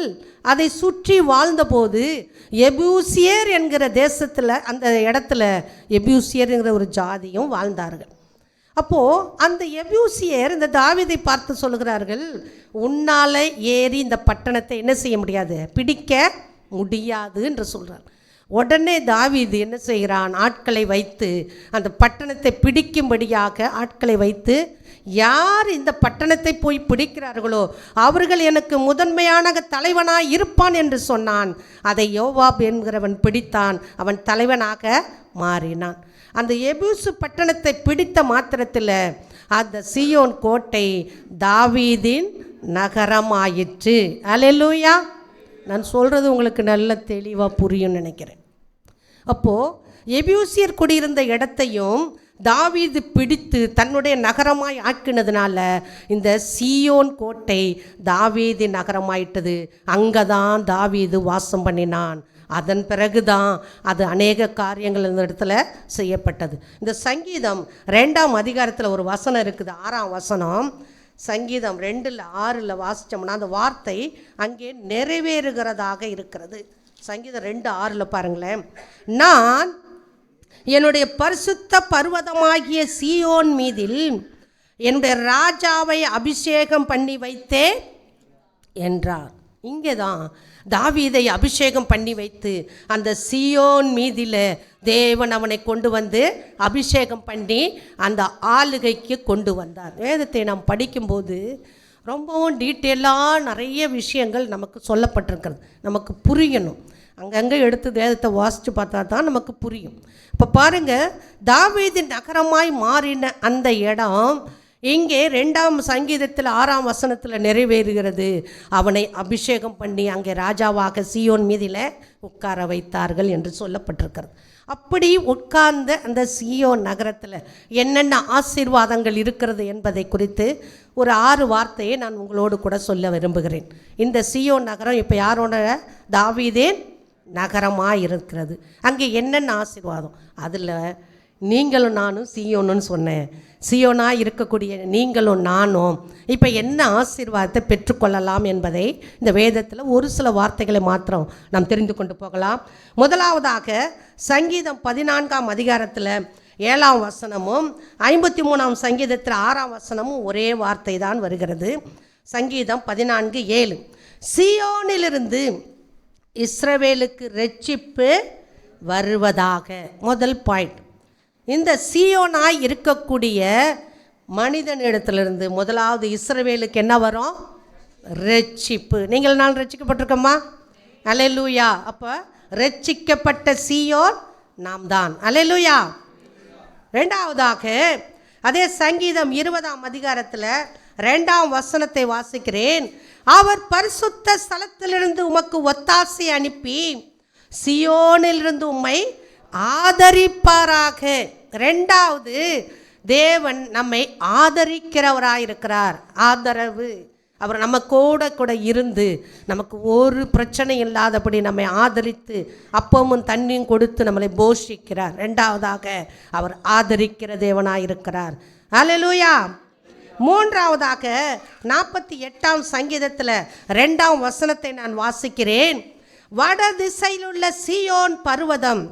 அதை சுற்றி வாழ்ந்தபோது எபியூசியர் என்கிற தேசத்தில் அந்த இடத்துல எபியூசியர் என்கிற ஒரு ஜாதியும் வாழ்ந்தார்கள். அப்போது அந்த எபியூசியர் இந்த தாவீதை பார்த்து சொல்லுகிறார்கள், உன்னால் ஏறி இந்த பட்டணத்தை என்ன செய்ய முடியாது, பிடிக்க முடியாது என்று சொல்கிறார். உடனே தாவீது என்ன செய்கிறான், ஆட்களை வைத்து அந்த பட்டணத்தை பிடிக்கும்படியாக ஆட்களை வைத்து, யார் இந்த பட்டணத்தை போய் பிடிக்கிறார்களோ அவர்கள் எனக்கு முதன்மையான தலைவனாக இருப்பான் என்று சொன்னான். அதை யோவாப் என்கிறவன் பிடித்தான், அவன் தலைவனாக மாறினான். அந்த எபூசு பட்டணத்தை பிடித்த மாத்திரத்தில் அந்த சீயோன் கோட்டை தாவீதின் நகரமாயிற்று. அல்லேலூயா. நான் சொல்கிறது உங்களுக்கு நல்ல தெளிவாக புரியும் நினைக்கிறேன். அப்போது எபியூசியர் குடியிருந்த இடத்தையும் தாவீது பிடித்து தன்னுடைய நகரமாய் ஆக்கினதுனால இந்த சீயோன் கோட்டை தாவீதின் நகரமாயிட்டது. அங்கே தான் தாவீது வாசம் பண்ணினான். அதன் பிறகுதான் அது அநேக காரியங்கள் இந்த இடத்துல செய்யப்பட்டது. இந்த சங்கீதம் 2ஆம் அதிகாரத்தில் ஒரு வசனம் இருக்குது, 6ஆம் வசனம். சங்கீதம் 2:6 வாசித்தோம்னா அந்த வார்த்தை அங்கே நிறைவேறுகிறதாக இருக்கிறது. சங்கீதம் 2:6 பாருங்களேன். நான் என்னுடைய பரிசுத்த பர்வதமாகிய சீயோன் மீதில் என்னுடைய ராஜாவை அபிஷேகம் பண்ணி வைத்தேன் என்றார். இங்கே தான் தாவீதை அபிஷேகம் பண்ணி வைத்து அந்த சீயோன் மீதில் தேவன் அவனை கொண்டு அபிஷேகம் பண்ணி அந்த ஆளுகைக்கு கொண்டு வந்தார். வேதத்தை நாம் படிக்கும்போது ரொம்பவும் டீட்டெயிலாக நிறைய விஷயங்கள் நமக்கு சொல்லப்பட்டிருக்கிறது. நமக்கு புரியணும். அங்கங்கே எடுத்து வேதத்தை வாசித்து பார்த்தா தான் நமக்கு புரியும். இப்போ பாருங்கள், தாவீதின் நகரமாய் மாறின அந்த இடம் இங்கே 2ஆம் சங்கீதத்தில் 6ஆம் வசனத்தில் நிறைவேறுகிறது. அவனை அபிஷேகம் பண்ணி அங்கே ராஜாவாக சீயோன் மீதில் உட்கார வைத்தார்கள் என்று சொல்லப்பட்டிருக்கிறது. அப்படி உட்கார்ந்த அந்த சீயோன் நகரத்தில் என்னென்ன ஆசீர்வாதங்கள் இருக்கிறது என்பதை குறித்து ஒரு 6 வார்த்தையை நான் உங்களோடு கூட சொல்ல விரும்புகிறேன். இந்த சீயோன் நகரம் இப்போ யாரோட, தாவீதின் நகரமாக இருக்கிறது. அங்கே என்னென்ன ஆசீர்வாதம், அதில் நீங்களும் நானும் சீயோனுன்னு சொன்னேன். சீயோனாக இருக்கக்கூடிய நீங்களும் நானும் இப்போ என்ன ஆசீர்வாதத்தை பெற்றுக்கொள்ளலாம் என்பதை இந்த வேதத்தில் ஒரு சில வார்த்தைகளை மாத்திரம் நாம் தெரிந்து கொண்டு போகலாம். முதலாவதாக சங்கீதம் 14ஆம் அதிகாரத்தில் 7ஆம் வசனமும் 53ஆம் சங்கீதத்தில் 6ஆம் வசனமும் ஒரே வார்த்தை தான் வருகிறது. சங்கீதம் 14:7 சீயோனிலிருந்து இஸ்ரவேலுக்கு இரட்சிப்பு வருவதாக. முதல் பாயிண்ட், இந்த சீயோனாய் இருக்கக்கூடிய மனிதனிடத்திலிருந்து முதலாவது இஸ்ரவேலுக்கு என்ன வரும், இரட்சிப்பு. நீங்கள் நான் ரட்சிக்கப்பட்டிருக்கோமா? அல்லேலூயா. அப்போ ரட்சிக்கப்பட்ட சீயோன் நாம் தான். அல்லேலூயா. ரெண்டாவதாக அதே சங்கீதம் 20ஆம் அதிகாரத்தில் 2ஆம் வசனத்தை வாசிக்கிறேன். அவர் பரிசுத்த ஸ்தலத்திலிருந்து உமக்கு ஒத்தாசை அனுப்பி சியோனிலிருந்து உம்மை ஆதரிப்பாராக. ரெண்டாவது, தேவன் நம்மை ஆதரிக்கிறவராயிருக்கிறார். ஆதரவு, அவர் நம்ம கூட இருந்து நமக்கு ஒரு பிரச்சனை இல்லாதபடி நம்மை ஆதரித்து அப்பமும் தண்ணியும் கொடுத்து நம்மளை போஷிக்கிறார். ரெண்டாவதாக அவர் ஆதரிக்கிற தேவனாயிருக்கிறார். அல்லேலூயா. மூன்றாவதாக 48ஆம் சங்கீதத்தில் 2ஆம் வசனத்தை நான் வாசிக்கிறேன். வட திசையில் உள்ள சீயோன் பர்வதம்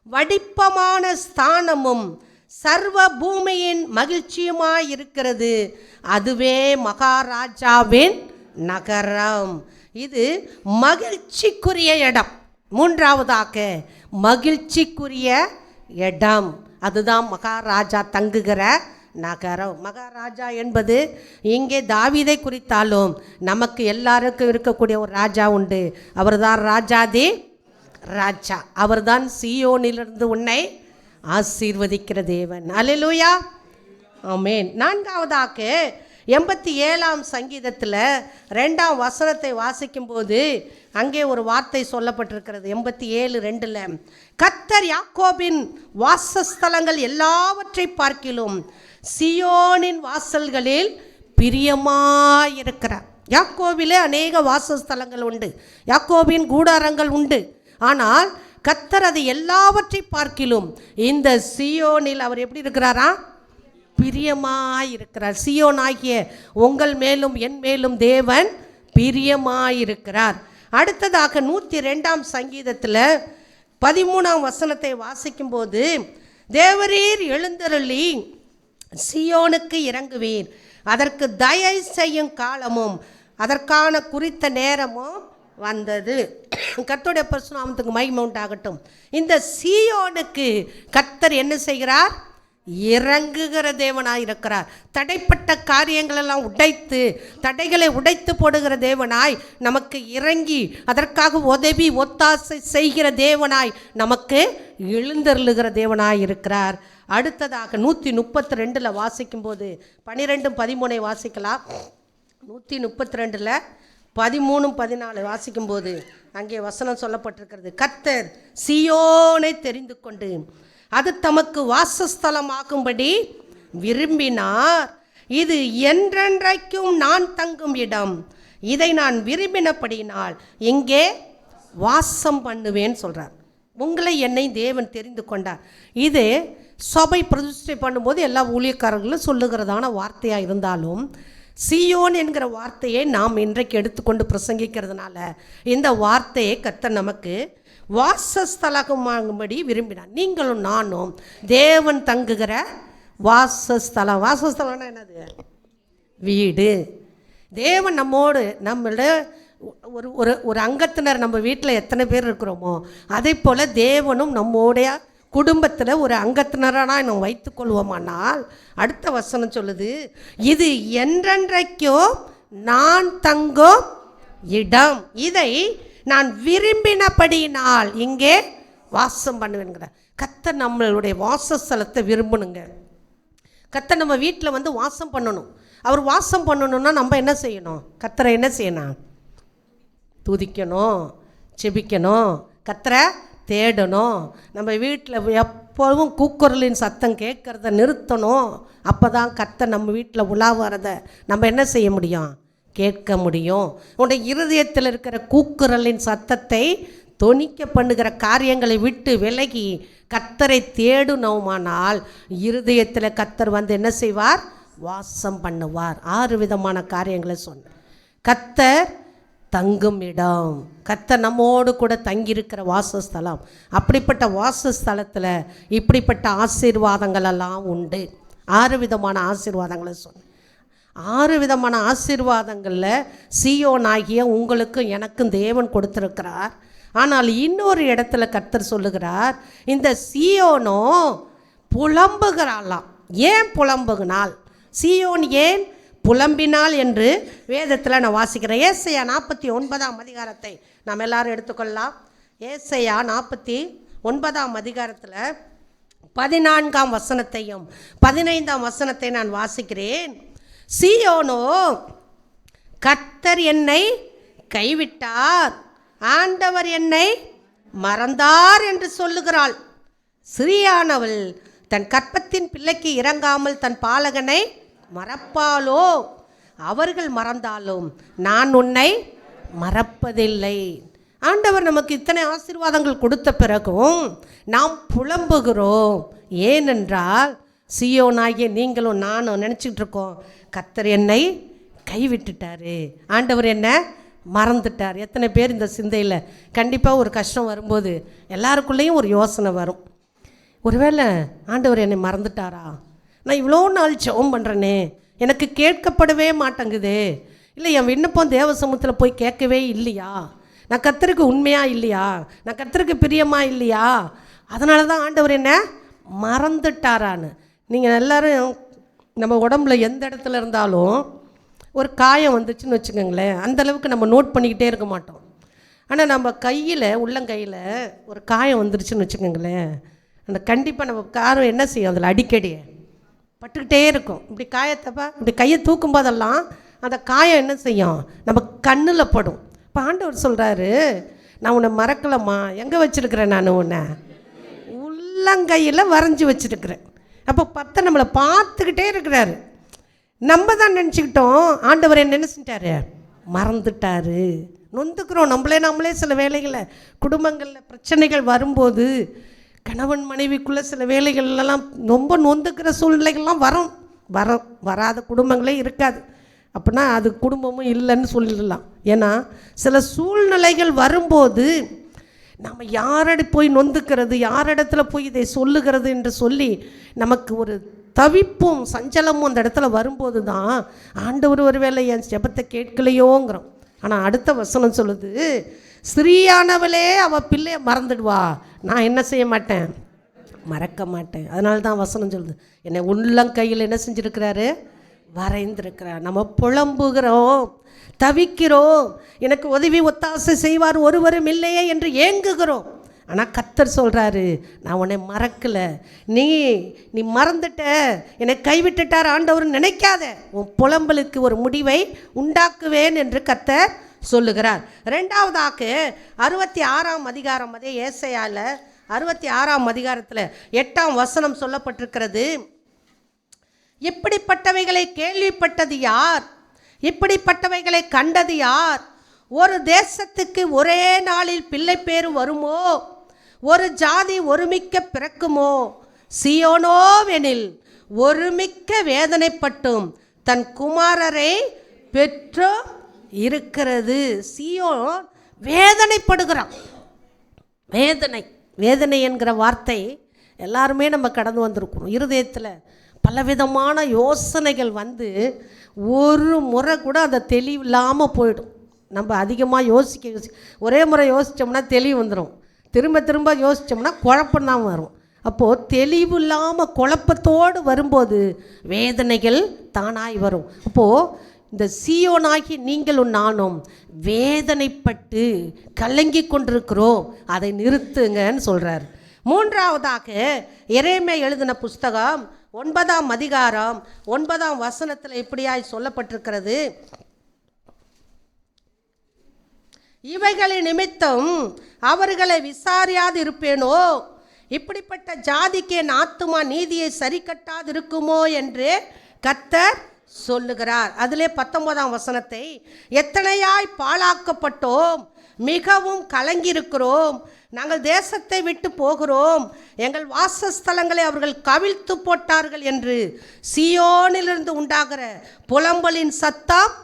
வடிப்பமான ஸ்தானமும் சர்வ பூமியின் மகிழ்ச்சியுமாயிருக்கிறது, அதுவே மகாராஜாவின் நகரம். இது மகிழ்ச்சிக்குரிய இடம். மூன்றாவதாக மகிழ்ச்சிக்குரிய இடம், அதுதான் மகாராஜா தங்குகிற நகரம். மகாராஜா என்பது இங்கே தாவீதை குறித்தாலும் நமக்கு எல்லாருக்கும் இருக்கக்கூடிய ஒரு ராஜா உண்டு. அவர்தான் ராஜாதி ராஜா. அவர்தான் சீயோனிலிருந்து உன்னை ஆசீர்வதிக்கிற தேவன். அல்லேலூயா. ஆமென். நான்காவதாக 87ஆம் சங்கீதத்தில் 2ஆம் வசனத்தை வாசிக்கும்போது அங்கே ஒரு வார்த்தை சொல்லப்பட்டிருக்கிறது. 87:2 கர்த்தர் யாக்கோபின் வாசஸ்தலங்கள் எல்லாவற்றை பார்க்கிலும் சியோனின் வாசல்களில் பிரியமாயிருக்கிறார். யாக்கோபிலே அநேக வாசஸ்தலங்கள் உண்டு, யாக்கோபின் கூடாரங்கள் உண்டு. ஆனால் கர்த்தர் அது எல்லாவற்றை பார்க்கிலும் இந்த சியோனில் அவர் எப்படி இருக்கிறாரா? பிரியமாயிருக்கிறார். சியோனாகிய உங்கள் மேலும் என் மேலும் தேவன் பிரியமாயிருக்கிறார். அடுத்ததாக 102ஆம் சங்கீதத்தில் 13ஆம் வசனத்தை வாசிக்கும்போது, தேவரீர் எழுந்தருளி சியோனுக்கு இறங்குவீர், அதற்கு தயை செய்யும் காலமும் அதற்கான குறித்த நேரமும் வந்தது. கர்த்தருடைய பரிசுநாமத்துக்கு மகிமை உண்டாகட்டும். இந்த சீயோனுக்கு கர்த்தர் என்ன செய்கிறார்? இறங்குகிற தேவனாயிருக்கிறார். தடைப்பட்ட காரியங்களெல்லாம் உடைத்து, தடைகளை உடைத்து போடுகிற தேவனாய் நமக்கு இறங்கி அதற்காக உதவி ஒத்தாசை செய்கிற தேவனாய் நமக்கு எழுந்தருளுகிற தேவனாய் இருக்கிறார். அடுத்ததாக 132 வாசிக்கும்போது 12-13 வாசிக்கலாம். 132 13-14 வாசிக்கும்போது அங்கே வசனம் சொல்லப்பட்டிருக்கிறது. கர்த்தர் சீயோனை தெரிந்து கொண்டு அது தமக்கு வாசஸ்தலமாகும்படி விரும்பினார். இது என்றென்றைக்கும் நான் தங்கும் இடம், இதை நான் விரும்பினபடினால் இங்கே வாசம் பண்ணுவேன் சொல்கிறார். உங்களை என்னை தேவன் தெரிந்து கொண்டார். இது சபை பிரதிஷ்டை பண்ணும்போது எல்லா ஊழியக்காரர்களும் சொல்லுகிறதான வார்த்தையாக இருந்தாலும், சீயோன் என்கிற வார்த்தையை நாம் இன்றைக்கு எடுத்துக்கொண்டு பிரசங்கிக்கிறதுனால இந்த வார்த்தையை கர்த்தர் நமக்கு வாசஸ்தலமாகும்படி விரும்பினார். நீங்களும் நானும் தேவன் தங்குகிற வாசஸ்தலம். வாசஸ்தலம்னா என்னது? வீடு. தேவன் நம்மோடு, நம்மளோட ஒரு ஒரு ஒரு அங்கத்தினர் நம்ம வீட்டில் எத்தனை பேர் இருக்கிறோமோ அதே போல் தேவனும் நம்மோடைய குடும்பத்தில் ஒரு அங்கத்தினராக நம்ம வைத்துக்கொள்வோமானால், அடுத்த வசனம் சொல்லுது, இது என்றென்றைக்கும் நான் தங்கும் இடம், இதை நான் விரும்பினபடியினால் இங்கே வாசம் பண்ணுவேங்கிற. கர்த்தர் நம்மளுடைய வாசஸ்தலத்தை விரும்பணுங்க. கர்த்தர் நம்ம வீட்டில் வந்து வாசம் பண்ணணும். அவர் வாசம் பண்ணணுன்னா நம்ம என்ன செய்யணும்? கர்த்தரை என்ன செய்யணும்? துதிக்கணும், செபிக்கணும், கர்த்தரை தேடணும். நம்ம வீட்டில் எப்போவும் கூக்குரலின் சத்தம் கேட்குறத நிறுத்தணும். அப்போ தான் கர்த்தர் நம்ம வீட்டில் உலா வரதை நம்ம என்ன செய்ய முடியும்? கேட்க முடியும். உன்னுடைய இருதயத்தில் இருக்கிற கூக்குரலின் சத்தத்தை தொனிக்க பண்ணுகிற காரியங்களை விட்டு விலகி கர்த்தரை தேடுனோமானால் இருதயத்தில் கர்த்தர் வந்து என்ன செய்வார்? வாசம் பண்ணுவார். 6 விதமான காரியங்களை சொன்னேன். கர்த்தர் தங்கும் இடம், கர்த்தர் நம்மோடு கூட தங்கியிருக்கிற வாசஸ்தலம். அப்படிப்பட்ட வாசஸ்தலத்தில் இப்படிப்பட்ட ஆசீர்வாதங்கள் எல்லாம் உண்டு. 6 விதமான ஆசீர்வாதங்களை சொன்னேன். 6 விதமான ஆசீர்வாதங்களில் சீயோனாகிய உங்களுக்கும் எனக்கும் தேவன் கொடுத்திருக்கிறார். ஆனால் இன்னொரு இடத்துல கர்த்தர் சொல்லுகிறார், இந்த சீயோனோ புலம்புகிறாளாம். ஏன் புலம்புகினாள்? சீயோன் ஏன் புலம்பினாள் என்று வேதத்தில் நான் வாசிக்கிறேன். ஏசாயா 49ஆம் அதிகாரத்தை நாம் எல்லாரும் எடுத்துக்கொள்ளலாம். ஏசாயா 49 9ஆம் அதிகாரத்தில் 14ஆம் வசனத்தையும் 15ஆம் வசனத்தை நான் வாசிக்கிறேன். சீயோனோ, கர்த்தர் என்னை கைவிட்டார், ஆண்டவர் என்னை மறந்தார் என்று சொல்லுகிறாள். சிறியானவள் தன் கற்பத்தின் பிள்ளைக்கு இறங்காமல் தன் பாலகனை மறப்பாளோ? அவர்கள் மறந்தாலும் நான் உன்னை மறப்பதில்லை. ஆண்டவர் நமக்கு இத்தனை ஆசீர்வாதங்கள் கொடுத்த பிறகும் நாம் புலம்புகிறோம். ஏனென்றால் சீயோனாகிய நீங்களும் நானும் நினச்சிக்கிட்டு இருக்கோம், கர்த்தர் என்னை கைவிட்டுட்டாரு, ஆண்டவர் என்ன மறந்துட்டார். எத்தனை பேர் இந்த சிந்தையில் கண்டிப்பாக ஒரு கஷ்டம் வரும்போது எல்லாருக்குள்ளேயும் ஒரு யோசனை வரும், ஒருவேளை ஆண்டவர் என்னை மறந்துட்டாரா, நான் இவ்வளோ நாள் ஜெபம் பண்ணுறேனே எனக்கு கேட்கப்படவே மாட்டேங்குது, இல்லை என் விண்ணப்பம் தேவ சமூகத்தில் போய் கேட்கவே இல்லையா, நான் கர்த்தருக்கு உண்மையாக இல்லையா, நான் கர்த்தருக்கு பிரியமாக இல்லையா, அதனால தான் ஆண்டவர் என்ன மறந்துட்டாரான்னு. நீங்கள் எல்லோரும் நம்ம உடம்புல எந்த இடத்துல இருந்தாலும் ஒரு காயம் வந்துச்சுன்னு வச்சுக்கோங்களேன், அந்தளவுக்கு நம்ம நோட் பண்ணிக்கிட்டே இருக்க மாட்டோம். ஆனால் நம்ம கையில் உள்ளங்கையில் ஒரு காயம் வந்துருச்சுன்னு வச்சுக்கோங்களேன், அந்த கண்டிப்பாக நம்ம காரம் என்ன செய்யும், அதில் அடிக்கடி பட்டுக்கிட்டே இருக்கும். இப்படி காயத்தைப்பா இப்படி கையை தூக்கும் போதெல்லாம் அந்த காயம் என்ன செய்யும், நம்ம கண்ணில் படும். இப்போ ஆண்டவர் சொல்கிறாரு, நான் உன்னை மறக்கலம்மா, எங்கே வச்சுருக்கிறேன், நான் உன்னை உள்ளங்கையில் வரைஞ்சி வச்சுருக்கிறேன். அப்போ நம்மளை பார்த்துக்கிட்டே இருக்கிறாரு. நம்ம தான் நினச்சிக்கிட்டோம் ஆண்டவர் என்ன நினச்சிட்டாரு, மறந்துட்டாரு. நொந்துக்கிறோம் நம்மளே சில வேலைகளை, குடும்பங்களில் பிரச்சனைகள் வரும்போது கணவன் மனைவிக்குள்ளே சில வேலைகள்லாம் ரொம்ப நொந்துக்கிற சூழ்நிலைகள்லாம் வராத குடும்பங்களே இருக்காது. அப்படின்னா அது குடும்பமும் இல்லைன்னு சொல்லிடலாம். ஏன்னா சில சூழ்நிலைகள் வரும்போது நம்ம யாரடி போய் நொந்துக்கிறது, யாரிடத்துல போய் இதை சொல்லுகிறது என்று சொல்லி நமக்கு ஒரு தவிப்பும் சஞ்சலமும் அந்த இடத்துல வரும்போது தான் ஆண்டவர் ஒருவேளை என் ஜெபத்தை கேட்கலையோங்கிறோம். ஆனால் அடுத்த வசனம் சொல்லுது, ஸ்திரீயானவளே அவள் பிள்ளையை மறந்துடுவா, நான் என்ன செய்ய மாட்டேன், மறக்க மாட்டேன். அதனால தான் வசனம் சொல்லுது, என்னை உள்ளங்கையில் என்ன செஞ்சுருக்கிறாரு, வரைந்திருக்கிறார். நம்ம புலம்புகிறோம், தவிக்கிறோம், எனக்கு உதவி ஒத்தாசை செய்வார் ஒருவரும் இல்லையே என்று ஏங்குகிறோம். ஆனால் கர்த்தர் சொல்கிறாரு, நான் உன்னை மறக்கலை, நீ மறந்துட்ட, என்னை கைவிட்டுட்டார் ஆண்டவர் நினைக்காத, உன் புலம்பலுக்கு ஒரு முடிவை உண்டாக்குவேன் என்று கர்த்தர் சொல்லுகிறார். ரெண்டாவதாக 66ஆம் அதிகாரம், அதே ஏசாயால 66ஆம் அதிகாரத்தில் 8ஆம் வசனம் சொல்லப்பட்டிருக்கிறது, இப்படிப்பட்டவைகளை கேள்விப்பட்டது யார், இப்படிப்பட்டவைகளை கண்டது யார், ஒரு தேசத்துக்கு ஒரே நாளில் பிள்ளை பேரு வருமோ, ஒரு ஜாதி ஒருமிக்க பிறக்குமோ, சீயோனோவெனில் ஒருமிக்க வேதனைப்பட்டும் தன் குமாரரை பெற்று இருக்கிறது. சீயோன் வேதனைப்படுகிறான். வேதனை என்கிற வார்த்தை எல்லாருமே நம்ம கடந்து வந்திருக்கிறோம். இருதயத்தில் பலவிதமான யோசனைகள் வந்து ஒரு முறை கூட அந்த தெளிவு இல்லாமல் போயிடும். நம்ம அதிகமாக யோசிக்க ஒரே முறை யோசித்தோம்னா தெளிவு வந்துடும், திரும்ப யோசித்தோம்னா குழப்பம்தான் வரும். அப்போது தெளிவு இல்லாமல் குழப்பத்தோடு வரும்போது வேதனைகள் தானாய் வரும். அப்போது இந்த சீயோனாகி நீங்களும் நானும் வேதனைப்பட்டு கலங்கி கொண்டிருக்கிறோம், அதை நிறுத்துங்கன்னு சொல்கிறார். மூன்றாவதாக எரேமியா எழுதின புஸ்தகம் 9ஆம் அதிகாரம் 9ஆம் வசனத்தில் இப்படியாய் சொல்லப்பட்டிருக்கிறது, இவைகளின் நிமித்தம் அவர்களை விசாரியாது இருப்பேனோ, இப்படிப்பட்ட ஜாதிக்கு என் ஆத்துமா நீதியை சரி கட்டாது இருக்குமோ என்று கர்த்தர் சொல்லுகிறார். அதிலே 19ஆம் வசனத்தை, எத்தனையாய் பாழாக்கப்பட்டோம், மிகவும் கலங்கியிருக்கிறோம், நாங்கள் தேசத்தை விட்டு போகிறோம், எங்கள் வாசஸ்தலங்களை அவர்கள் கவிழ்த்து போட்டார்கள் என்று சீயோனிலிருந்து உண்டாகிற புலம்பலின் சத்தம்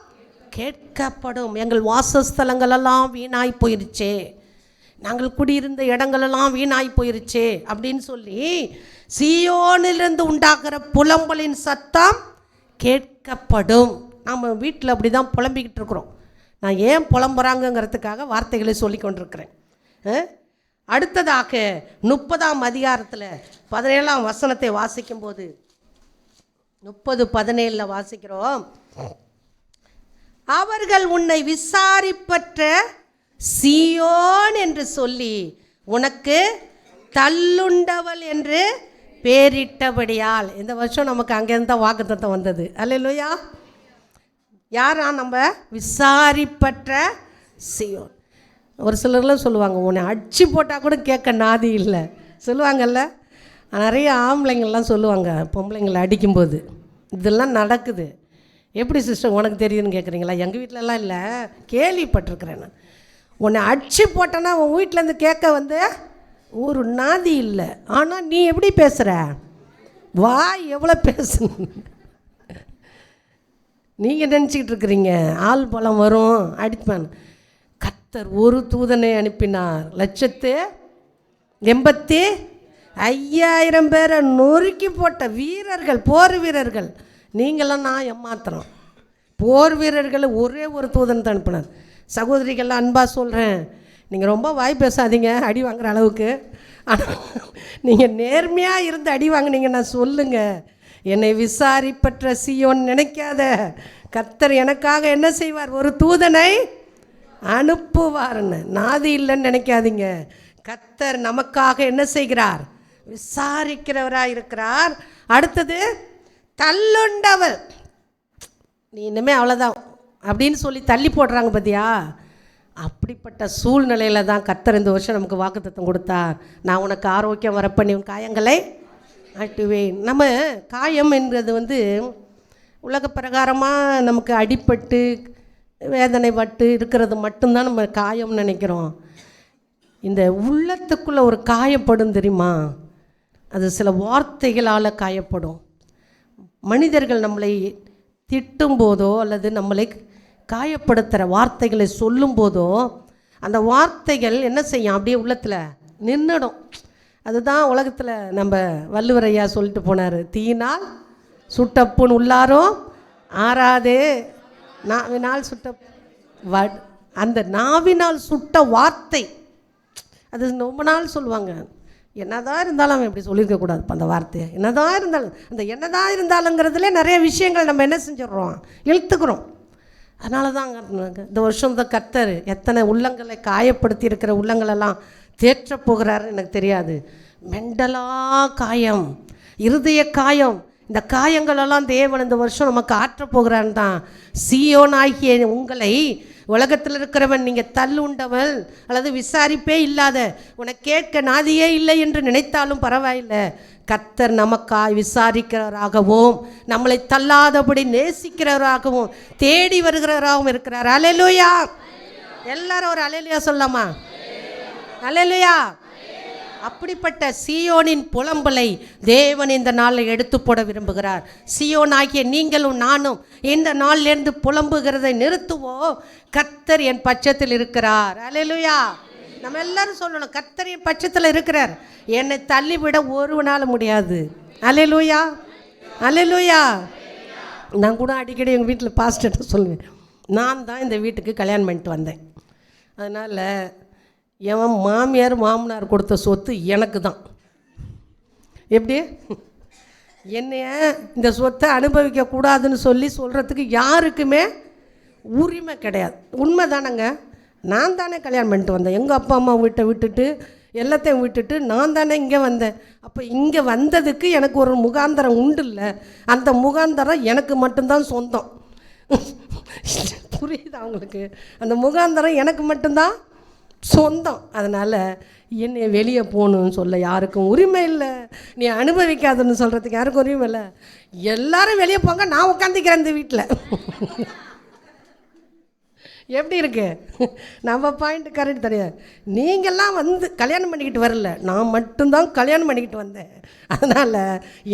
கேட்கப்படும். எங்கள் வாசஸ்தலங்களெல்லாம் வீணாய் போயிருச்சே, நாங்கள் குடியிருந்த இடங்களெல்லாம் வீணாய் போயிருச்சே அப்படின்னு சொல்லி சீயோனிலிருந்து உண்டாகிற புலம்பலின் சத்தம் கேட்கப்படும். நம்ம வீட்டில் அப்படி தான் புலம்பிக்கிட்டு இருக்கிறோம். நான் ஏன் புலம்புறாங்கங்கிறதுக்காக வார்த்தைகளை சொல்லி கொண்டிருக்கிறேன். அடுத்ததாக 30ஆம் அதிகாரத்தில் 17ஆம் வசனத்தை வாசிக்கும்போது 30:17 வாசிக்கிறோம், அவர்கள் உன்னை விசாரிப்பற்ற சீயோன் என்று சொல்லி உனக்கு தள்ளுண்டவள் என்று பேரிட்டபடியால். இந்த வருஷம் நமக்கு அங்கேருந்து தான் வாக்குத்தத்தம் வந்தது. அல்லேலூயா. யாரா? நம்ம விசாரிப்பற்ற சீயோன். ஒரு சிலர்லாம் சொல்லுவாங்க, உன்னை அடிச்சு போட்டால் கூட கேட்க நாதி இல்லை சொல்லுவாங்கல்ல. நிறைய ஆம்பளைங்கள்லாம் சொல்லுவாங்க பொம்பளைங்களை அடிக்கும்போது. இதெல்லாம் நடக்குது. எப்படி சிஸ்டர் உனக்கு தெரியுதுன்னு கேட்குறீங்களா? எங்கள் வீட்டிலலாம் இல்லை, கேள்விப்பட்டிருக்கிறேன் நான். உன்னை அடிச்சு போட்டேன்னா உன் வீட்டிலேருந்து கேட்க வந்து ஒரு நாதி இல்லை. ஆனால் நீ எப்படி பேசுகிற? வா எவ்வளோ பேசணும். நீங்கள் நினச்சிக்கிட்டு இருக்கிறீங்க ஆள் பலம் வரும் அடிப்பான். கர்த்தர் ஒரு தூதனை அனுப்பினார், 1,85,000 பேரை நொறுக்கி போட்ட வீரர்கள், போர் வீரர்கள். நீங்களாம் நான் ஏமாத்துறோம். போர் வீரர்களை ஒரே ஒரு தூதன் தான் அனுப்பினார். சகோதரிகள்லாம் அன்பாக சொல்கிறேன், நீங்கள் ரொம்ப வாய் பேசாதீங்க அடி வாங்குற அளவுக்கு. ஆனால் நீங்கள் நேர்மையாக இருந்து அடி வாங்கினீங்கன்னா சொல்லுங்கள், என்னை விசாரிப்பற்ற சீயோன் நினைக்காத, கர்த்தர் எனக்காக என்ன செய்வார்? ஒரு தூதனை அனுப்புவார்னு. நாதி இல்லைன்னு நினைக்காதீங்க. கர்த்தர் நமக்காக என்ன செய்கிறார்? விசாரிக்கிறவராக இருக்கிறார். அடுத்தது தள்ளுண்டவள். நீ இனிமே அவ்வளோதான் அப்படின்னு சொல்லி தள்ளி போடுறாங்க பார்த்தியா? அப்படிப்பட்ட சூழ்நிலையில் தான் கர்த்தர் இந்த வருஷம் நமக்கு வாக்குத்தத்தம் கொடுத்தார். நான் உனக்கு ஆரோக்கியம் வரப்பண்ணி உன் காயங்களை ஆட்டுவேன். நம்ம காயம் என்றது வந்து உலக பிரகாரமாக நமக்கு அடிபட்டு வேதனை பட்டு இருக்கிறது மட்டும்தான் நம்ம காயம்னு நினைக்கிறோம். இந்த உள்ளத்துக்குள்ளே ஒரு காயப்படும் தெரியுமா? அது சில வார்த்தைகளால் காயப்படும். மனிதர்கள் நம்மளை திட்டும் போதோ அல்லது நம்மளை காயப்படுத்துகிற வார்த்தைகளை சொல்லும் போதோ அந்த வார்த்தைகள் என்ன செய்யும்? அப்படியே உள்ளத்தில் நின்றுடும். அதுதான் உலகத்தில் நம்ம வள்ளுவரையா சொல்லிட்டு போனார், தீயினால் சுட்டப்புண் உள்ளாரும் ஆறாதே, நாவினால் சுட்ட அந்த நாவினால் சுட்ட வார்த்தை அது ரொம்ப நாள் சொல்லுவாங்க. என்னதான் இருந்தாலும் அவன் இப்படி சொல்லியிருக்கக்கூடாது அந்த வார்த்தையை. என்னதான் இருந்தாலும் அந்த என்னதான் இருந்தாலுங்கிறதுல நிறைய விஷயங்கள் நம்ம என்ன செஞ்சிடறோம், இழுத்துக்கிறோம். அதனால தான் இந்த வருஷம் இந்த கர்த்தர் எத்தனை உள்ளங்களை காயப்படுத்தி இருக்கிற உள்ளங்களெல்லாம் தேற்ற போகிறாருன்னு எனக்கு தெரியாது. மெண்டலாக காயம், இருதய காயம், இந்த காயங்களெல்லாம் தேவன் இந்த வருஷம் நமக்கு ஆற்றப்போகிறான்னு தான். சீயோனாகிய உங்களை உலகத்தில் இருக்கிறவன் நீங்கள் தள்ளுண்டவள் அல்லது விசாரிப்பே இல்லாத, உனக்கு கேட்க நாதியே இல்லை என்று நினைத்தாலும் பரவாயில்லை, கர்த்தர் நமக்காய் விசாரிக்கிறவராகவும் நம்மளை தள்ளாதபடி நேசிக்கிறவராகவும் தேடி வருகிறவராகவும் இருக்கிறார். அல்லேலூயா. எல்லாரும் ஒரு அல்லேலூயா சொல்லலாமா? அல்லேலூயா. அப்படிப்பட்ட சீயோனின் புலம்பலை தேவன் இந்த நாளில் எடுத்து போட விரும்புகிறார். சீயோன் ஆகிய நீங்களும் நானும் இந்த நாளிலிருந்து புலம்புகிறதை நிறுத்துவோம். கர்த்தர் என் பட்சத்தில் இருக்கிறார். அல்லேலூயா. நம்ம எல்லாரும் சொல்லணும், கர்த்தர் என் பட்சத்தில் இருக்கிறார், என்னை தள்ளிவிட ஒருவனால முடியாது. அல்லேலூயா. அல்லேலூயா. நான் கூட அடிக்கடி எங்கள் வீட்டில் பாஸ்டர்கிட்ட சொல்லுவேன், நான் தான் இந்த வீட்டுக்கு கல்யாணம் பண்ணிட்டு வந்தேன். அதனால் என் மாமியார் மாமனார் கொடுத்த சொத்து எனக்கு தான். எப்படி என்னைய இந்த சொத்தை அனுபவிக்கக்கூடாதுன்னு சொல்லி சொல்கிறதுக்கு யாருக்குமே உரிமை கிடையாது. உண்மை தானேங்க. நான் தானே கல்யாணம் பண்ணிட்டு வந்தேன். எங்கள் அப்பா அம்மா வீட்டை விட்டுட்டு எல்லாத்தையும் விட்டுட்டு நான் தானே இங்கே வந்தேன். அப்போ இங்கே வந்ததுக்கு எனக்கு ஒரு முகாந்தரம் உண்டு இல்லை, அந்த முகாந்தரம் எனக்கு மட்டும்தான் சொந்தம். புரியுது அவங்களுக்கு? அந்த முகாந்தரம் எனக்கு மட்டும்தான் சொந்தம். அதனால் என்னை வெளியே போகணுன்னு சொல்ல யாருக்கும் உரிமை இல்லை, நீ அனுபவிக்காதுன்னு சொல்கிறதுக்கு யாருக்கும் உரிமை இல்லை. எல்லோரும் வெளியே போங்க, நான் உட்காந்துக்கிறேன் இந்த வீட்டில். எப்படி இருக்கு நம்ம பாயிண்ட்? கரெக்ட் தெரியாது. நீங்கள்லாம் வந்து கல்யாணம் பண்ணிக்கிட்டு வரல, நான் மட்டும்தான் கல்யாணம் பண்ணிக்கிட்டு வந்தேன், அதனால்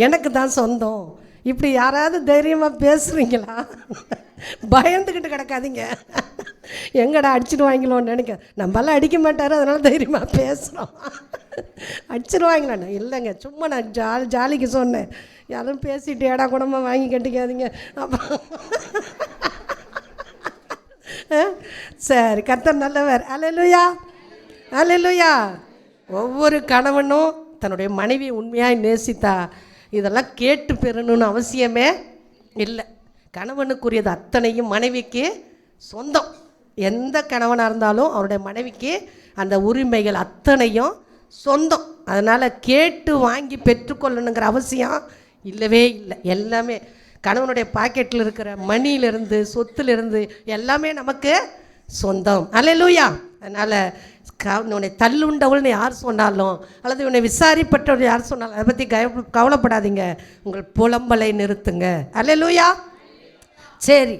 எனக்கு தான் சொந்தம். இப்படி யாராவது தைரியமாக பேசுகிறீங்களா? பயந்துக்கிட்டு கிடக்காதீங்க. எங்கடா அடிச்சிடுவாங்களோன்னு நினைக்க. நம்மளாம் அடிக்க மாட்டார், அதனால் தைரியமாக பேசுகிறோம். அடிச்சிடுவாங்களாண்ணா? இல்லைங்க, சும்மா நான் ஜாலிக்கு சொன்னேன். யாரும் பேசிட்டு ஏடா குடமாக வாங்கி கட்டிக்காதீங்க. அப்போ சரி, கர்த்தர் நல்லவர். அல்லேலூயா. அல்லேலூயா. ஒவ்வொரு கணவனும் தன்னுடைய மனைவியை உண்மையாக நேசித்தா இதெல்லாம் கேட்டு பெறணும்னு அவசியமே இல்லை. கணவனுக்குரியது அத்தனையும் மனைவிக்கு சொந்தம். எந்த கணவனாக இருந்தாலும் அவருடைய மனைவிக்கு அந்த உரிமைகள் அத்தனையும் சொந்தம். அதனால் கேட்டு வாங்கி பெற்றுக்கொள்ளணுங்கிற அவசியம் இல்லவே இல்லை. எல்லாமே கணவனுடைய பாக்கெட்டில் இருக்கிற மணியிலிருந்து சொத்துலேருந்து எல்லாமே நமக்கு சொந்தம். அல்லேலூயா. அதனால் உன்னை தள்ளுண்டவள்னு யார் சொன்னாலும் அல்லது உன்னை விசாரிப்பட்டவள் யார் சொன்னாலும் அதை பற்றி கவலைப்படாதீங்க. உங்கள் புலம்பலை நிறுத்துங்க. அல்லேலூயா. சரி,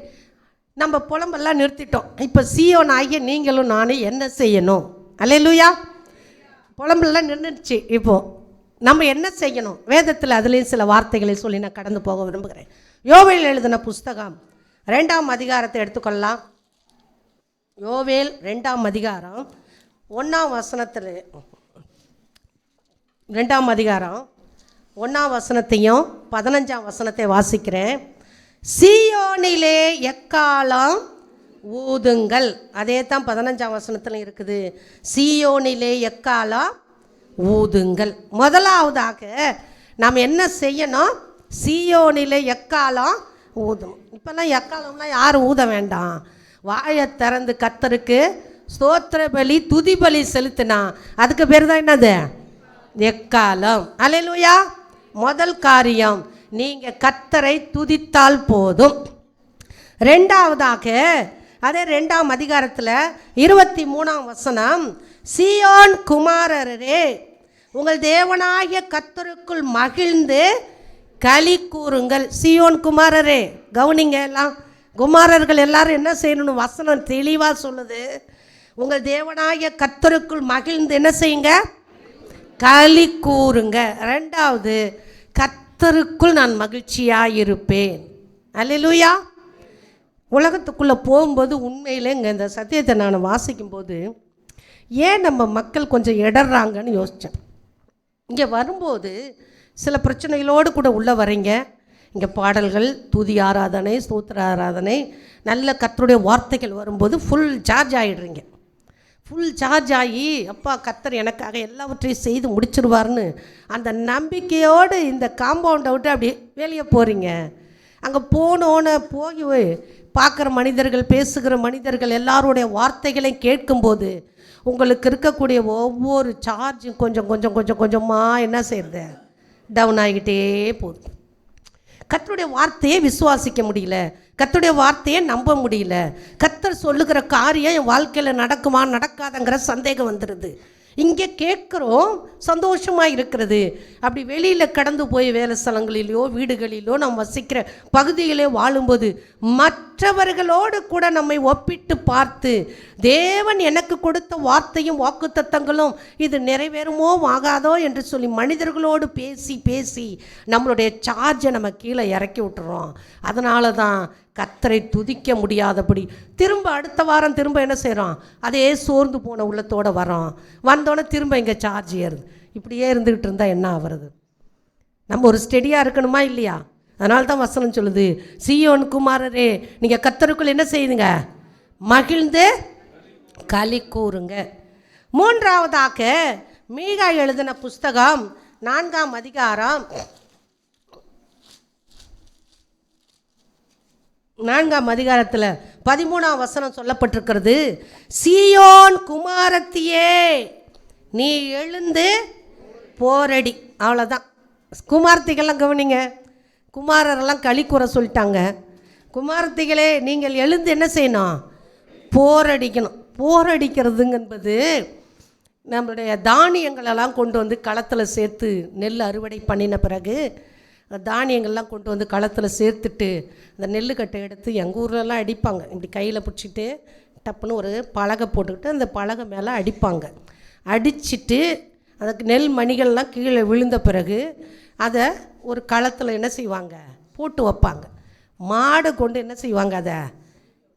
நம்ம புலம்பெல்லாம் நிறுத்திட்டோம். இப்போ சீயோன் ஆகிய நீங்களும் நானும் என்ன செய்யணும்? அல்லேலூயா. புலம்பெல்லாம் நின்றுச்சு. இப்போது நம்ம என்ன செய்யணும்? வேதத்தில் அதுலேயும் சில வார்த்தைகளை சொல்லி நான் கடந்து போக விரும்புகிறேன். யோவேல் எழுதின புஸ்தகம் 2ஆம் அதிகாரத்தை எடுத்துக்கொள்ளலாம். யோவேல் 2ஆம் அதிகாரம் 1ஆம் வசனத்தில் 2ஆம் அதிகாரம் 1ஆம் வசனத்தையும் 15ஆம் வசனத்தை வாசிக்கிறேன். சீயோனிலே எக்காலம் ஊதுங்கள். அதே தான் 15ஆம் வசனத்தில் இருக்குது. சீயோனிலே எக்காலம் ஊதுங்கள். முதலாவதாக நாம் என்ன செய்யணும்? சீயோனிலே எக்காலம் ஊதணும். இப்போல்லாம் எக்காலம்லாம் யாரும் ஊத வேண்டாம். வாயை திறந்து கர்த்தருக்கு ஸ்தோத்திர பலி துதி பலி செலுத்தினா அதுக்கு பேர் தான் என்னது? எக்காலம். அல்லேலூயா. முதல் காரியம், நீங்கள் கர்த்தரை துதித்தால் போதும். ரெண்டாவதாக அதே 2ஆம் அதிகாரத்தில் 23ஆம் வசனம், சீயோன் குமாரரே உங்கள் தேவனாகிய கர்த்தருக்குள் மகிழ்ந்து களி கூறுங்கள். சீயோன் குமாரரே, கவனிங்க, எல்லாம் குமாரர்கள் எல்லாரும் என்ன செய்யணும்? வசனம் தெளிவாக சொல்லுது. உங்கள் தேவனாகிய கர்த்தருக்குள் மகிழ்ந்து என்ன செய்யுங்க? களி கூறுங்க. ரெண்டாவது, கர்த்தருக்குள் நான் மகிழ்ச்சியாக இருப்பேன். அல்லேலூயா. உலகத்துக்குள்ளே போகும்போது உண்மையிலே இந்த சத்தியத்தை நான் வாசிக்கும்போது ஏன் நம்ம மக்கள் கொஞ்சம் இடறாங்கன்னு யோசித்தேன். இங்கே வரும்போது சில பிரச்சனைகளோடு கூட உள்ளே வரீங்க. இங்கே பாடல்கள், துதி ஆராதனை, ஸ்தோத்திர ஆராதனை, நல்ல கர்த்தருடைய வார்த்தைகள் வரும்போது ஃபுல் சார்ஜ் ஆகிடுறீங்க. ஃபுல் சார்ஜ் ஆகி அப்பா கர்த்தர் எனக்காக எல்லாவற்றையும் செய்து முடிச்சிருவார்னு அந்த நம்பிக்கையோடு இந்த காம்பவுண்டை விட்டு அப்படி வெளியே போகிறீங்க. அங்கே போய் பார்க்குற மனிதர்கள், பேசுகிற மனிதர்கள் எல்லாருடைய வார்த்தைகளையும் கேட்கும்போது உங்களுக்கு இருக்கக்கூடிய ஒவ்வொரு சார்ஜும் கொஞ்சம் கொஞ்சம் கொஞ்சம் கொஞ்சமாக என்ன செய்யுது? டவுன் ஆகிக்கிட்டே போகுது. கர்த்தருடைய வார்த்தையை விசுவாசிக்க முடியல, கர்த்தருடைய வார்த்தையை நம்ப முடியல. கர்த்தர் சொல்லுகிற காரியம் என் வாழ்க்கையில் நடக்குமா நடக்காதங்கிற சந்தேகம் வந்துடுது. இங்கே கேட்குறோம், சந்தோஷமாக இருக்கிறது. அப்படி வெளியில் கடந்து போய் வேலை ஸ்தலங்களிலோ வீடுகளிலோ நாம் வசிக்கிற பகுதியிலே வாழும்போது மற்றவர்களோடு கூட நம்மை ஒப்பிட்டு பார்த்து தேவன் எனக்கு கொடுத்த வார்த்தையும் வாக்குத்தத்தங்களும் இது நிறைவேறுமோ ஆகாதோ என்று சொல்லி மனிதர்களோடு பேசி பேசி நம்மளுடைய சார்ஜை நம்ம கீழே இறக்கி விட்டுறோம். அதனால தான் கர்த்தரை துதிக்க முடியாதபடி திரும்ப அடுத்த வாரம் திரும்ப என்ன செய்கிறோம்? அதே சோர்ந்து போன உள்ளத்தோடு வரோம். வந்தோடனே திரும்ப இங்கே சார்ஜ் ஏறுது. இப்படியே இருந்துக்கிட்டு இருந்தால் என்ன ஆகிறது? நம்ம ஒரு ஸ்டெடியாக இருக்கணுமா இல்லையா? அதனால தான் வசனம் சொல்லுது, சீயோன் குமாரரே நீங்கள் கர்த்தருக்குள் என்ன செய்யுங்க? மகிழ்ந்து களி கூறுங்க. மூன்றாவதாக மீகா எழுதின புஸ்தகம் 4ஆம் அதிகாரம் 4ஆம் அதிகாரத்தில் 13ஆம் வசனம் சொல்லப்பட்டிருக்கிறது. சீயோன் குமாரத்தியே நீ எழுந்து போரடி. அவ்வளோதான். குமாரத்திகள்லாம் கவனிங்க, குமாரரெல்லாம் களி கூற சொல்லிட்டாங்க. குமாரத்திகளே நீங்கள் எழுந்து என்ன செய்யணும்? போரடிக்கணும். போரடிக்கிறதுங்கிறது நம்மளுடைய தானியங்களெல்லாம் கொண்டு வந்து களத்தில் சேர்த்து நெல் அறுவடை பண்ணின பிறகு தானியங்கள்லாம் கொண்டு வந்து களத்தில் சேர்த்துட்டு அந்த நெல்லுக்கட்டை எடுத்து எங்கள் ஊர்லலாம் அடிப்பாங்க. இப்படி கையில் பிடிச்சிட்டு டப்புன்னு ஒரு பலகை போட்டுக்கிட்டு அந்த பலகை மேலே அடிப்பாங்க. அடிச்சுட்டு அதுக்கு நெல் மணிகள்லாம் கீழே விழுந்த பிறகு அதை ஒரு களத்தில் என்ன செய்வாங்க? போட்டு வைப்பாங்க. மாடு கொண்டு என்ன செய்வாங்க? அதை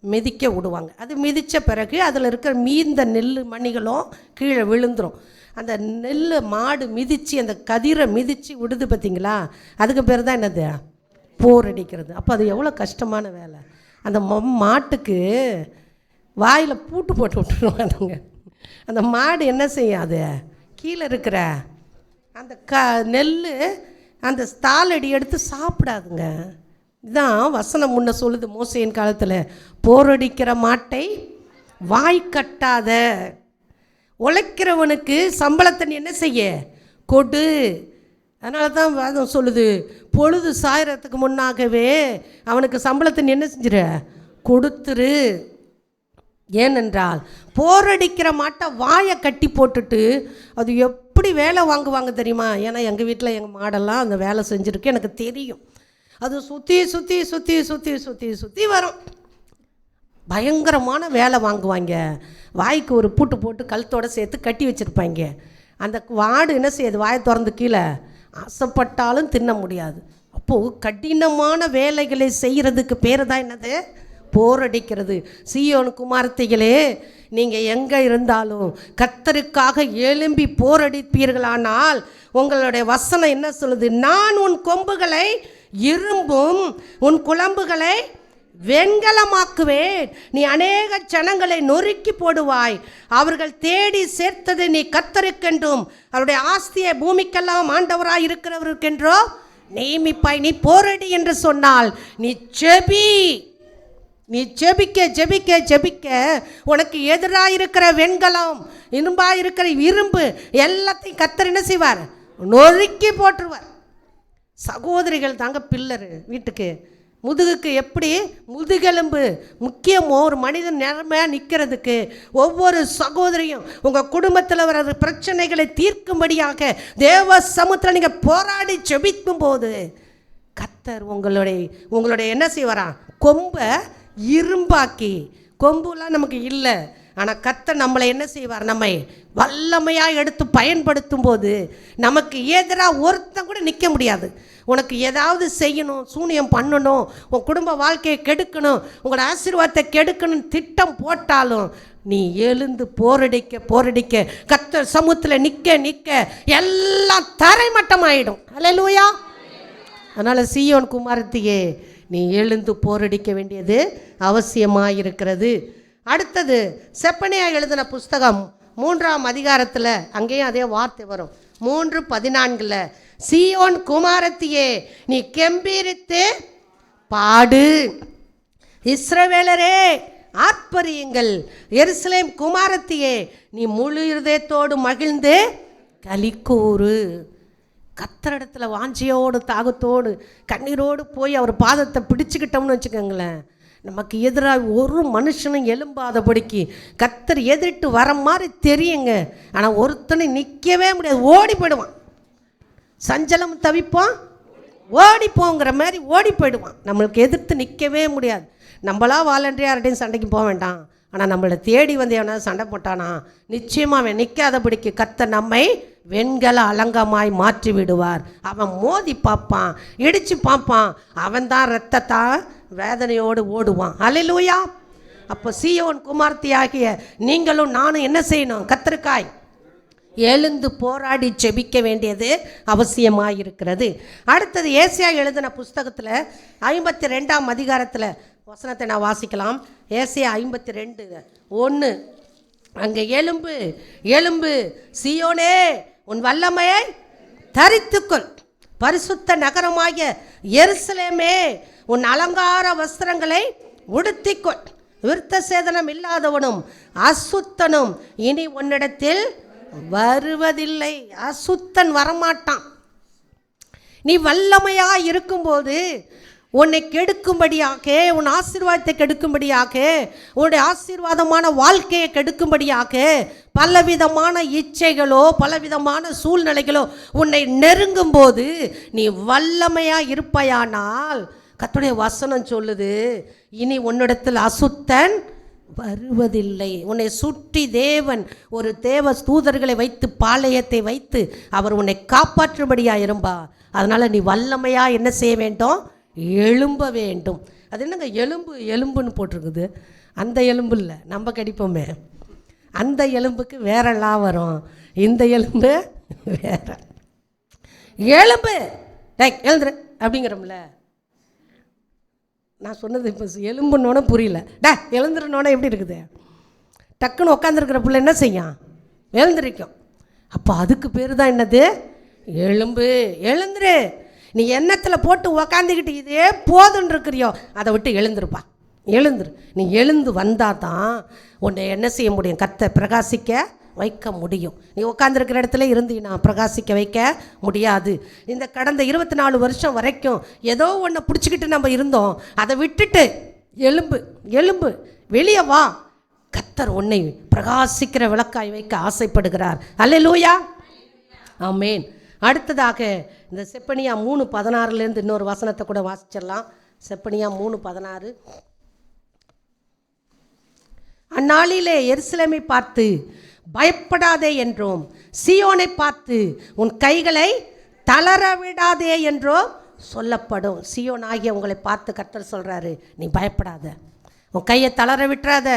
மிதிக்க விடுவாங்க. அது மிதித்த பிறகு அதில் இருக்கிற மீந்த நெல் மணிகளும் கீழே விழுந்துடும். அந்த நெல் மாடு மிதித்து அந்த கதிரை மிதித்து விடுது பார்த்திங்களா? அதுக்கு பேர் தான் என்னது? போர் அடிக்கிறது. அப்போ அது எவ்வளோ கஷ்டமான வேலை. அந்த மாட்டுக்கு வாயில் பூட்டு போட்டு விட்டுருவாங்க. அந்த மாடு என்ன செய்யும்? அது கீழே இருக்கிற அந்த நெல் அந்த ஸ்தாலடி எடுத்து சாப்பிடாதுங்க. இதுதான் வசனம் முன்ன சொல்லுது மோசேயின் காலத்தில், போரடிக்கிற மாட்டை வாய் கட்டாத. உழைக்கிறவனுக்கு சம்பளத்தை நீ என்ன செய்ய? கொடு. அதனால தான் வேதம் சொல்லுது, பொழுது சாயறதுக்கு முன்னாகவே அவனுக்கு சம்பளத்தை நீ என்ன செஞ்சிரு? கொடுத்துரு. ஏனென்றால் போரடிக்கிற மாட்டை வாயை கட்டி போட்டுட்டு அது எப்படி வேலை வாங்குவாங்க தெரியுமா? ஏன்னா எங்கள் வீட்டில் எங்கள் மாடெல்லாம் அந்த வேலை செஞ்சுருக்கு, எனக்கு தெரியும். அது சுற்றி சுற்றி சுற்றி சுற்றி சுற்றி சுற்றி வரும். பயங்கரமான வேலை வாங்குவாங்க. வாய்க்கு ஒரு பூட்டு போட்டு கழுத்தோடு சேர்த்து கட்டி வச்சுருப்பாங்க. அந்த வாடு என்ன செய்யுது? வாயை திறந்து கீழே ஆசைப்பட்டாலும் தின்ன முடியாது. அப்போது கடினமான வேலைகளை செய்கிறதுக்கு பேர் தான் என்னது? போரடிக்கிறது. சீயோன் குமாரத்திகளே, நீங்கள் எங்கே இருந்தாலும் கர்த்தருக்காக எழும்பி போரடிப்பீர்களானால் உங்களுடைய வசனம் என்ன சொல்லுது? நான் உன் கொம்புகளை இரும்பும் உன் குழம்புகளை வெண்கலமாக்குவேன். நீ அநேக ஜனங்களை நொறுக்கி போடுவாய். அவர்கள் தேடி சேர்த்தது நீ கர்த்தருக்கென்றும் அவருடைய ஆஸ்தியை பூமிக்கெல்லாம் ஆண்டவராய் இருக்கிறவருக்கென்றோ நியமிப்பாய். நீ போரடி என்று சொன்னால் நீ ஜெபி. நீ ஜெபிக்க ஜெபிக்க ஜெபிக்க உனக்கு எதிராக இருக்கிற வெண்கலம், இரும்பாக இருக்கிற இரும்பு எல்லாத்தையும் கர்த்தர் என்ன செய்வார்? நொறுக்கி போட்டுருவார். சகோதரிகள் தாங்க பில்லரு. வீட்டுக்கு முதுகுக்கு எப்படி முதுகெலும்பு முக்கியமோ ஒரு மனிதன் நேர்மையாக நிற்கிறதுக்கு ஒவ்வொரு சகோதரியும் உங்கள் குடும்பத்தில் வர பிரச்சனைகளை தீர்க்கும்படியாக தேவ சமுத்திரம் நீங்கள் போராடி ஜெபிக்கும் போது கர்த்தர் உங்களுடைய என்ன செய்வாரா? கொம்பை இரும்பாக்கி. கொம்புலாம் நமக்கு இல்லை, ஆனால் கர்த்தர் நம்மளை என்ன செய்வார்? நம்மை வல்லமையாக எடுத்து பயன்படுத்தும் போது நமக்கு எதிராக ஒருத்தன் கூட நிற்க முடியாது. உனக்கு ஏதாவது செய்யணும், சூனியம் பண்ணணும், உன் குடும்ப வாழ்க்கையை கெடுக்கணும், உங்களோட ஆசீர்வாதத்தை கெடுக்கணும்னு திட்டம் போட்டாலும் நீ எழுந்து போரடிக்க போரடிக்க கர்த்தர் சமூகத்தில் நிற்க நிற்க எல்லாம் தரைமட்டமாயிடும். அல்லேலூயா. அதனால் சீயோன் குமாரத்தியே, நீ எழுந்து போரடிக்க வேண்டியது அவசியமாயிருக்கிறது. அடுத்தது செப்பனியா எழுதின புஸ்தகம் 3ஆம் அதிகாரத்தில் அங்கேயும் அதே வார்த்தை வரும். 3:14 சீயோன் குமாரத்தியே, நீ கெம்பீரித்து பாடு. இஸ்ரவேலரே ஆர்ப்பரியுங்கள். எருசலேம் குமாரத்தியே, நீ முழு இருதயத்தோடு மகிழ்ந்து களிக்கூறு. கர்த்தரிடத்தில் வாஞ்சியோடு தாகத்தோடு கண்ணீரோடு போய் அவர் பாதத்தை பிடிச்சுக்கிட்டோம்னு வச்சுக்கோங்களேன், நமக்கு எதிராக ஒரு மனுஷனும் எழும்பாதபடிக்கு கர்த்தர் எதிர்ட்டு வர மாதிரி தெரியுங்க. ஆனால் ஒருத்தனை நிற்கவே முடியாது, ஓடி போயிடுவான். சஞ்சலம் தவிப்பான், ஓடிப்போங்கிற மாதிரி ஓடி போயிடுவான். நம்மளுக்கு எதிர்த்து நிற்கவே முடியாது. நம்மளா வாலண்டியாக யார்கிட்டையும் சண்டைக்கு போக வேண்டாம். ஆனால் நம்மளை தேடி வந்து எவனா சண்டை போட்டானா நிச்சயமாக அவன் நிற்காதபடிக்கு கர்த்தர் நம்மை வெண்கல அலங்கமாய் மாற்றி விடுவார். அவன் மோதி பார்ப்பான், இடித்து பார்ப்பான், அவன் தான் இரத்தத்தா வேதனையோடு ஓடுவான். அல்லேலூயா. அப்போ சீயோன் குமார்த்தி ஆகிய நீங்களும் நானும் என்ன செய்யணும்? கர்த்தருக்காய் எழுந்து போராடி ஜெபிக்க வேண்டியது அவசியமாயிருக்கிறது. அடுத்தது ஏசியா எழுதின புஸ்தகத்தில் 52ஆம் அதிகாரத்தில் வசனத்தை நான் வாசிக்கலாம். ஏசியா 52:1 அங்கே எழும்பு எழும்பு சீயோனே, உன் வல்லமையை தரித்துக்கொள். பரிசுத்த நகரமாகிய எருசலேமே, உன் அலங்கார வஸ்திரங்களை உடுத்திக்கொள். விருத்த சேதனம் இல்லாதவனும் அசுத்தனும் இனி உன்னிடத்தில் வருவதில்லை. அசுத்தன் வரமாட்டான். நீ வல்லமையாக இருக்கும்போது உன்னை கெடுக்கும்படியாக, உன் ஆசீர்வாதத்தை கெடுக்கும்படியாக, உன்னுடைய ஆசீர்வாதமான வாழ்க்கையை கெடுக்கும்படியாக பலவிதமான இச்சைகளோ பலவிதமான சூழ்நிலைகளோ உன்னை நெருங்கும் போது நீ வல்லமையாக இருப்பாயானால் கர்த்தருடைய வசனம் சொல்லுது, இனி உன்னிடத்தில் அசுத்தன் வருவதில்லை. உன்னை சுற்றி தேவன் ஒரு தேவ தூதர்களை வைத்து பாளையத்தை வைத்து அவர் உன்னை காப்பாற்றும்படியாக இருப்பா. அதனால் நீ வல்லமையாக என்ன செய்ய வேண்டும்? எழும்ப வேண்டும். அது என்னங்க எலும்பு எலும்புன்னு போட்டிருக்குது? அந்த எலும்பு இல்லை, நம்ம கடிப்போமே அந்த எலும்புக்கு வேறெல்லாம் வரும். இந்த எலும்பு வேற. எலும்பு எழுந்துரு அப்படிங்கிறோம்ல. நான் சொன்னது இப்போ எலும்புன்னோட புரியல. எழுந்துருனோட எப்படி இருக்குது? டக்குன்னு உட்காந்துருக்கிற பிள்ளை என்ன செய்யும்? எழுந்திருக்கும். அப்போ அதுக்கு பேர் தான் என்னது? எலும்பு. எழுந்துரு. நீ எண்ணத்தில் போட்டு உக்காந்துக்கிட்டு இதே போதுன்னு இருக்கிறியோ அதை விட்டு எழுந்துருப்பா. எழுந்துரு. நீ எழுந்து வந்தால் தான் உன்னை என்ன செய்ய முடியும்? கர்த்தர் பிரகாசிக்க வைக்க முடியும். நீ உட்காந்துருக்கிற இடத்துல இருந்தீங்கன்னா பிரகாசிக்க வைக்க முடியாது. இந்த கடந்த 24 வருஷம் வரைக்கும் ஏதோ ஒன்று பிடிச்சிக்கிட்டு நம்ம இருந்தோம். அதை விட்டுட்டு எலும்பு வெளியே வா. கர்த்தர் உன்னை பிரகாசிக்கிற விளக்காய் வைக்க ஆசைப்படுகிறார். அல்லேலூயா, ஆமேன். அடுத்ததாக இந்த செப்பனியா 3:16 இன்னொரு வசனத்தை கூட வாசிச்சிடலாம். செப்பனியா 3:16. அந்நாளிலே எருசலேமை பார்த்து பயப்படாதே என்றும், சீயோனை பார்த்து உன் கைகளை தளர விடாதே என்றும் சொல்லப்படும். சீயோன் ஆகிய உங்களை பார்த்து கர்த்தர் சொல்கிறாரு, நீ பயப்படாத, உன் கையை தளர விட்டுறாத.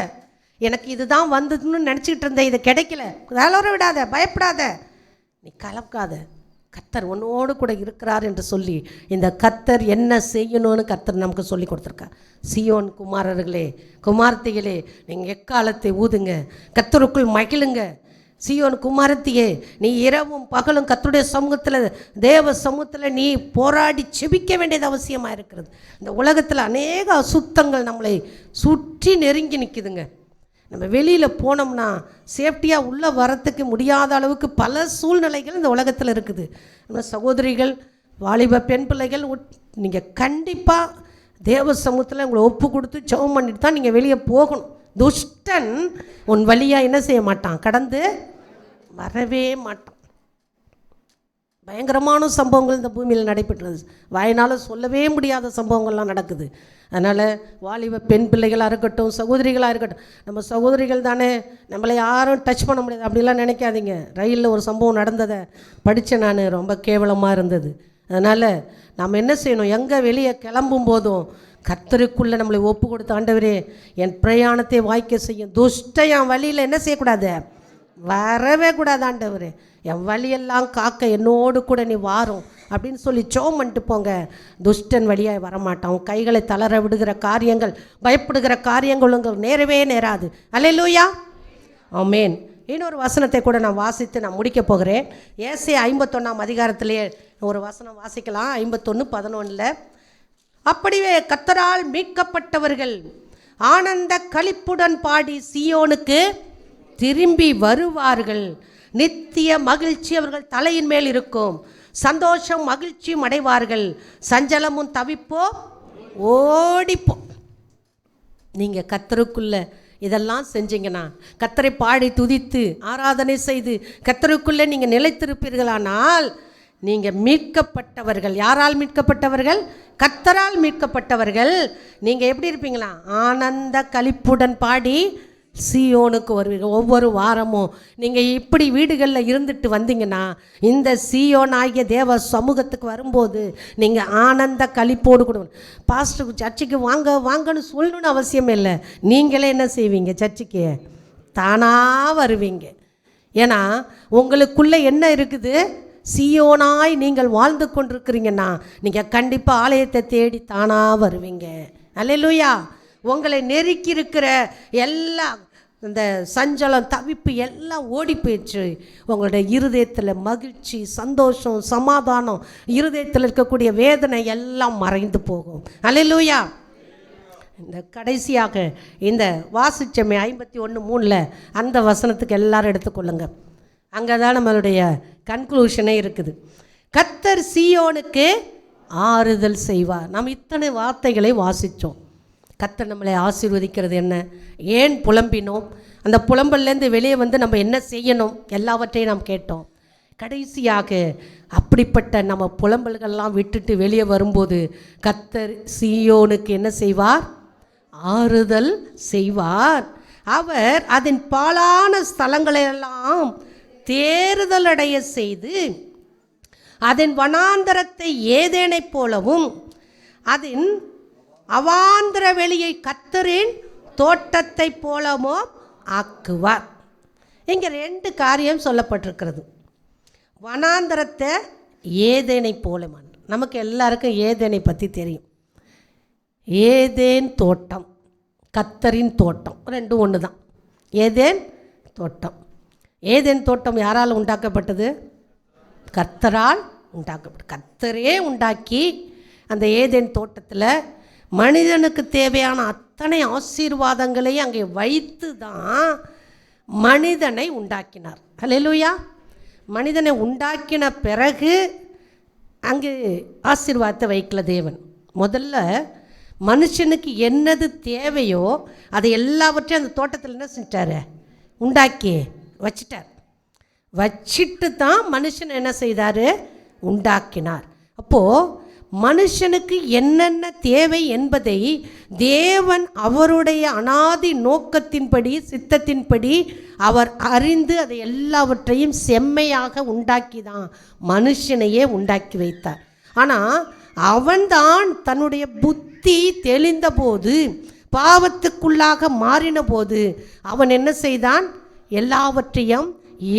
எனக்கு இதுதான் வந்ததுன்னு நினச்சிக்கிட்டு இருந்தேன், இது கிடைக்கல, தளர விடாத, பயப்படாத, நீ கலக்காத, கர்த்தர் உன்னோடு கூட இருக்கிறார் என்று சொல்லி இந்த கர்த்தர் என்ன செய்யணும்னு கர்த்தர் நமக்கு சொல்லி கொடுத்துருக்கார். சீயோன் குமாரர்களே, குமார்த்திகளே, நீங்கள் எக்காலத்தை ஊதுங்க, கர்த்தருக்குள் மகிழுங்க. சீயோன் குமாரத்தியே, நீ இரவும் பகலும் கர்த்தருடைய சமூகத்தில், தேவ சமூகத்தில் நீ போராடி செபிக்க வேண்டியது அவசியமாக இருக்கிறது. இந்த உலகத்தில் அநேக அசுத்தங்கள் நம்மளை சுற்றி நெருங்கி நிற்குதுங்க. நம்ம வெளியில் போனோம்னா சேஃப்டியாக உள்ளே வரத்துக்கு முடியாத அளவுக்கு பல சூழ்நிலைகள் இந்த உலகத்தில் இருக்குது. நம்ம சகோதரிகள், வாலிப பெண் பிள்ளைகள், நீங்கள் கண்டிப்பாக தேவ சமூகத்தில் உங்களை ஒப்பு கொடுத்து ஜெபம் பண்ணிட்டு தான் நீங்கள் வெளியே போகணும். துஷ்டன் உன் வழியாக என்ன செய்ய மாட்டான், கடந்து வரவே மாட்டான். பயங்கரமான சம்பவங்கள் இந்த பூமியில் நடைபெற்றது. வாயினால் சொல்லவே முடியாத சம்பவங்கள்லாம் நடக்குது. அதனால் வாலிப பெண் பிள்ளைகளாக இருக்கட்டும், சகோதரிகளாக இருக்கட்டும், நம்ம சகோதரிகள் தானே, நம்மளை யாரும் டச் பண்ண முடியாது அப்படிலாம் நினைக்காதீங்க. ரயிலில் ஒரு சம்பவம் நடந்ததை படித்தேன் நான், ரொம்ப கேவலமாக இருந்தது. அதனால் நாம் என்ன செய்யணும், எங்கே வெளியே கிளம்பும் போதும் கர்த்தருக்குள்ளே நம்மளை ஒப்பு கொடுத்த, ஆண்டவரே என் பிரயாணத்தை வாய்க்க செய்யும், துஷ்ட என் வழியில் என்ன செய்யக்கூடாது, வரவே கூடாது, ஆண்டவரே என் வழியெல்லாம் காக்க என்னோடு கூட நீ வாரும் அப்படின்னு சொல்லி ஜெபம் பண்ணிட்டு போங்க. துஷ்டன் வழியாக வரமாட்டான். உன் கைகளை தளர விடுகிற காரியங்கள், பயப்படுகிற காரியங்கள் உங்களுக்கு நேரவே நேராது. அல்லேலூயா, ஆமேன். இன்னொரு வசனத்தை கூட நான் வாசித்து நான் முடிக்க போகிறேன். ஏசாயா 51ஆம் அதிகாரத்திலேயே ஒரு வசனம் வாசிக்கலாம். 51:11. அப்படியே கர்த்தரால் மீட்கப்பட்டவர்கள் ஆனந்த களிப்புடன் பாடி சீயோனுக்கு திரும்பி வருவார்கள். நித்திய மகிழ்ச்சி அவர்கள் தலையின் மேல் இருக்கும். சந்தோஷம் மகிழ்ச்சியும் அடைவார்கள். சஞ்சலமும் தவிப்போ ஓடிப்போ. நீங்கள் கர்த்தருக்குள்ள இதெல்லாம் செஞ்சீங்கன்னா, கர்த்தரை பாடி துதித்து ஆராதனை செய்து கர்த்தருக்குள்ளே நீங்கள் நிலைத்திருப்பீர்களானால், நீங்கள் மீட்கப்பட்டவர்கள். யாரால் மீட்கப்பட்டவர்கள்? கர்த்தரால் மீட்கப்பட்டவர்கள். நீங்கள் எப்படி இருப்பீங்களா, ஆனந்த களிப்புடன் பாடி சீயோனுக்கு வருவீர்கள். ஒவ்வொரு வாரமும் நீங்கள் இப்படி வீடுகளில் இருந்துட்டு வந்தீங்கன்னா, இந்த சீயோன் ஆகிய தேவ சமூகத்துக்கு வரும்போது நீங்கள் ஆனந்த களிப்போடு கொடுக்கணும். பாஸ்டர் சர்ச்சுக்கு வாங்கன்னு சொல்லணும்னு அவசியம் இல்லை. நீங்களே என்ன செய்வீங்க, சர்ச்சுக்கு தானாக வருவீங்க. ஏன்னா உங்களுக்குள்ளே என்ன இருக்குது, சீயோனாய் நீங்கள் வாழ்ந்து கொண்டிருக்கிறீங்கன்னா நீங்கள் கண்டிப்பாக ஆலயத்தை தேடி தானாக வருவீங்க. அல்லேலூயா. உங்களை நெருக்கி இருக்கிற எல்லா இந்த சஞ்சலம் தவிப்பு எல்லாம் ஓடி போயிடுச்சு. உங்களுடைய இருதயத்தில் மகிழ்ச்சி, சந்தோஷம், சமாதானம், இருதயத்தில் இருக்கக்கூடிய வேதனை எல்லாம் மறைந்து போகும். அல்லேலூயா. இந்த கடைசியாக இந்த வாசிச்சமே 51:3 அந்த வசனத்துக்கு எல்லாரும் எடுத்துக்கொள்ளுங்க. அங்கே தான் நம்மளுடைய கன்க்ளூஷனே இருக்குது. கர்த்தர் சீயோனுக்கு ஆறுதல் செய்வார். நாம் இத்தனை வார்த்தைகளை வாசித்தோம். கர்த்தர் நம்மளை ஆசீர்வதிக்கிறது என்ன, ஏன் புலம்பினோம், அந்த புலம்பல்லேருந்து வெளியே வந்து நம்ம என்ன செய்யணும், எல்லாவற்றையும் நாம் கேட்டோம். கடைசியாக அப்படிப்பட்ட நம்ம புலம்பல்கள்லாம் விட்டுட்டு வெளியே வரும்போது கர்த்தர் சீயோனுக்கு என்ன செய்வார், ஆறுதல் செய்வார். அவர் அதன் பாழான ஸ்தலங்களெல்லாம் தேறுதல் அடைய செய்து அதன் வனாந்தரத்தை ஏதேனைப் போலவும் அதன் அவாந்திர வெளியை கர்த்தரின் தோட்டத்தை போலவும் ஆக்குவார். இங்கே 2 காரியம் சொல்லப்பட்டிருக்கிறது. வனாந்தரத்தை ஏதேனை போலமான, நமக்கு எல்லாருக்கும் ஏதேனை பற்றி தெரியும். ஏதேன் தோட்டம், கர்த்தரின் தோட்டம், ரெண்டும் ஒன்று தான். ஏதேன் தோட்டம். ஏதேன் தோட்டம் யாரால் உண்டாக்கப்பட்டது? கர்த்தரால் உண்டாக்கப்பட்டது. கர்த்தரே உண்டாக்கி அந்த ஏதேன் தோட்டத்தில் மனிதனுக்கு தேவையான அத்தனை ஆசீர்வாதங்களையும் அங்கே வைத்து தான் மனிதனை உண்டாக்கினார். அல்லேலூயா. மனிதனை உண்டாக்கின பிறகு அங்கு ஆசீர்வாதத்தை வைக்கல தேவன். முதல்ல மனுஷனுக்கு என்னது தேவையோ அதை எல்லாவற்றையும் அந்த தோட்டத்தில் என்ன செஞ்சிட்டாரு? உண்டாக்கி வச்சிட்டார். வச்சிட்டு தான் மனுஷன் என்ன செய்தார்? உண்டாக்கினார். அப்போது மனுஷனுக்கு என்னென்ன தேவை என்பதை தேவன் அவருடைய அனாதி நோக்கத்தின்படி சித்தத்தின்படி அவர் அறிந்து அதை எல்லாவற்றையும் செம்மையாக உண்டாக்கி தான் மனுஷனையே உண்டாக்கி வைத்தார். ஆனால் அவன்தான் தன்னுடைய புத்தி தெளிந்த போது, பாவத்துக்குள்ளாக மாறின போது அவன் என்ன செய்தான்? எல்லாவற்றையும்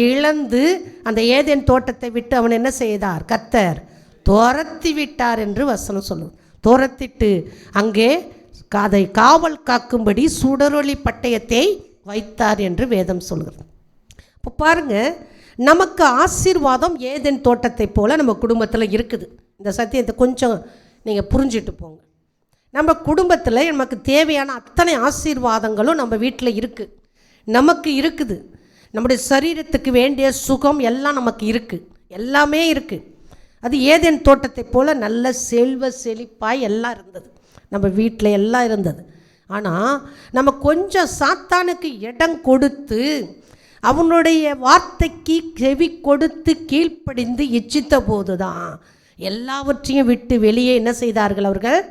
இழந்து அந்த ஏதேன் தோட்டத்தை விட்டு அவன் என்ன செய்தார்? கர்த்தர் துரத்தி விட்டார் என்று வசனம் சொல்லும். துரத்திட்டு அங்கே அதை காவல் காக்கும்படி சுடரொளி பட்டயத்தை வைத்தார் என்று வேதம் சொல்கிறது. இப்போ பாருங்கள், நமக்கு ஆசீர்வாதம் ஏதேன் தோட்டத்தை போல் நம்ம குடும்பத்தில் இருக்குது. இந்த சத்தியத்தை கொஞ்சம் நீங்கள் புரிஞ்சிட்டு போங்க. நம்ம குடும்பத்தில் நமக்கு தேவையான அத்தனை ஆசீர்வாதங்களும் நம்ம வீட்டில் இருக்குது, நமக்கு இருக்குது. நம்முடைய சரீரத்துக்கு வேண்டிய சுகம் எல்லாம் நமக்கு இருக்குது, எல்லாமே இருக்குது. அது ஏதேன் தோட்டத்தை போல் நல்ல செல்வ செழிப்பாய் எல்லாம் இருந்தது, நம்ம வீட்டில் எல்லாம் இருந்தது. ஆனால் நம்ம கொஞ்சம் சாத்தானுக்கு இடம் கொடுத்து அவனுடைய வார்த்தைக்கு செவி கொடுத்து கீழ்ப்படிந்து இச்சித்த போது தான் எல்லாவற்றையும் விட்டு வெளியே என்ன செய்தார்கள்? அவர்கள்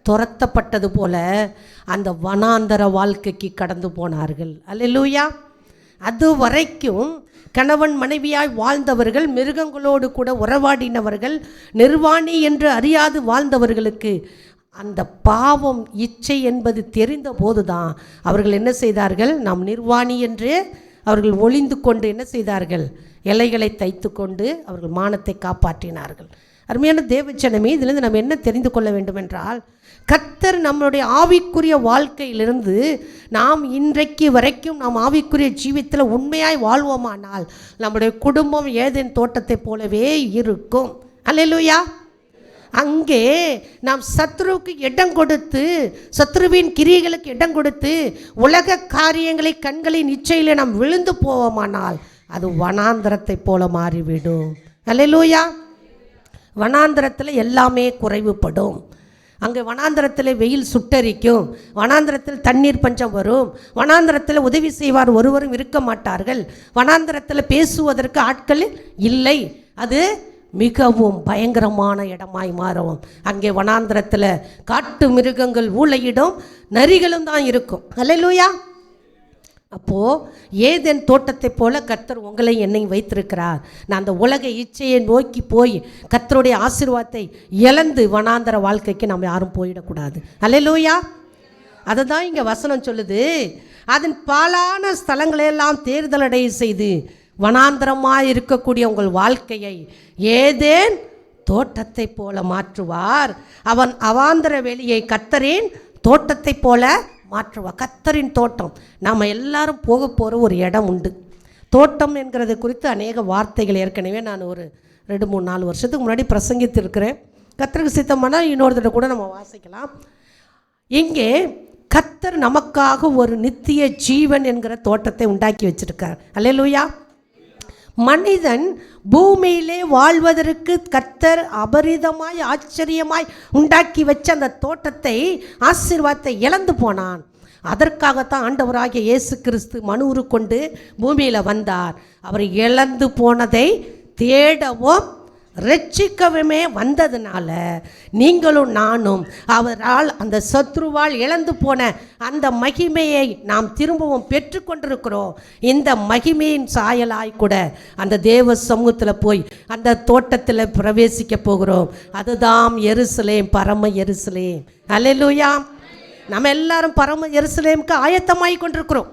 துரத்தப்பட்டது போல அந்த வனாந்தர வாழ்க்கைக்கு கடந்து போனார்கள். அல்லேலூயா. அது வரைக்கும் கணவன் மனைவியாய் வாழ்ந்தவர்கள், மிருகங்களோடு கூட உறவாடினவர்கள், நிர்வாணி என்று அறியாது வாழ்ந்தவர்களுக்கு அந்த பாவம் இச்சை என்பது தெரிந்த போது தான் அவர்கள் என்ன செய்தார்கள்? நாம் நிர்வாணி என்று அவர்கள் ஒளிந்து கொண்டு என்ன செய்தார்கள்? இலைகளை தைத்து கொண்டு அவர்கள் மானத்தை காப்பாற்றினார்கள். அருமையான தேவஜனமே, இதிலிருந்து நம்ம என்ன தெரிந்து கொள்ள வேண்டும் என்றால், கர்த்தர் நம்மளுடைய ஆவிக்குரிய வாழ்க்கையிலிருந்து நாம் இன்றைக்கு வரைக்கும் நாம் ஆவிக்குரிய ஜீவித்தில் உண்மையாய் வாழ்வோமானால் நம்முடைய குடும்பம் ஏதேன் தோட்டத்தை போலவே இருக்கும். அல்லேலூயா. அங்கே நாம் சத்ருவுக்கு இடம் கொடுத்து, சத்ருவின் கிரியைகளுக்கு இடம் கொடுத்து, உலக காரியங்களை கண்களின் இச்சையில் நாம் விழுந்து போவோமானால் அது வனாந்தரத்தை போல மாறிவிடும். அல்லேலூயா. வனாந்தரத்தில் எல்லாமே குறைவுபடும். அங்கே வனாந்தரத்தில் வெயில் சுட்டரிக்கும், வனாந்தரத்தில் தண்ணீர் பஞ்சம் வரும், வனாந்தரத்தில் உதவி செய்வார் ஒருவரும் இருக்க மாட்டார்கள், வனாந்தரத்தில் பேசுவதற்கு ஆட்கள் இல்லை. அது மிகவும் பயங்கரமான இடமாய் மாறும். அங்கே வனாந்தரத்தில் காட்டு மிருகங்கள் ஊளையிடும், நரிகளும் தான் இருக்கும். அல்லேலூயா. அப்போது ஏதேன் தோட்டத்தை போல கர்த்தர் உங்களை என்னை வைத்திருக்கிறார். நான் அந்த உலக இச்சையை நோக்கி போய் கர்த்தருடைய ஆசீர்வாதத்தை இழந்து வனாந்தர வாழ்க்கைக்கு நம்ம யாரும் போயிடக்கூடாது. அல்லேலூயா. அதை தான் இங்கே வசனம் சொல்லுது. அதன் பாலான ஸ்தலங்களையெல்லாம் தேர்தலடைய செய்து வனாந்தரமாக இருக்கக்கூடிய உங்கள் வாழ்க்கையை ஏதேன் தோட்டத்தை போல மாற்றுவார். அவன் அவாந்தர வெளியை கர்த்தரின் தோட்டத்தை போல மாற்றுவார். கர்த்தரின் தோட்டம். நாம் எல்லாரும் போக போகிற ஒரு இடம் உண்டு. தோட்டம் என்கிறது குறித்து அநேக வார்த்தைகள் ஏற்கனவே நான் ஒரு 2-3-4 வருஷத்துக்கு முன்னாடி பிரசங்கித்திருக்கிறேன். கர்த்தருக்கு சித்தமானால் இன்னொரு தடவை கூட நம்ம வாசிக்கலாம். இங்கே கர்த்தர் நமக்காக ஒரு நித்திய ஜீவன் என்கிற தோட்டத்தை உண்டாக்கி வச்சிருக்கார். அல்லேலூயா. மனிதன் பூமியிலே வாழ்வதற்கு கர்த்தர் அபரிதமாய் ஆச்சரியமாய் உண்டாக்கி வச்ச அந்த தோட்டத்தை, ஆசீர்வாதத்தை இழந்து போனான். அதற்காகத்தான் ஆண்டவராகிய இயேசு கிறிஸ்து மனுவுரு கொண்டு பூமியில் வந்தார். அவர் இழந்து போனதை தேடவும் ரட்சிக்கவுமே வந்ததுனால நீங்களும் நானும் அவரால் அந்த சத்ருவால் இழந்து போன அந்த மகிமையை நாம் திரும்பவும் பெற்றுக்கொண்டிருக்கிறோம். இந்த மகிமையின் சாயலாய் கூட அந்த தேவ சமூகத்தில் போய் அந்த தோட்டத்தில் பிரவேசிக்க போகிறோம். அதுதான் எருசலேம், பரம எருசலேம். அல்லேலூயா. நம்ம எல்லாரும் பரம எருசலேமுக்கு ஆயத்தமாகி கொண்டிருக்கிறோம்.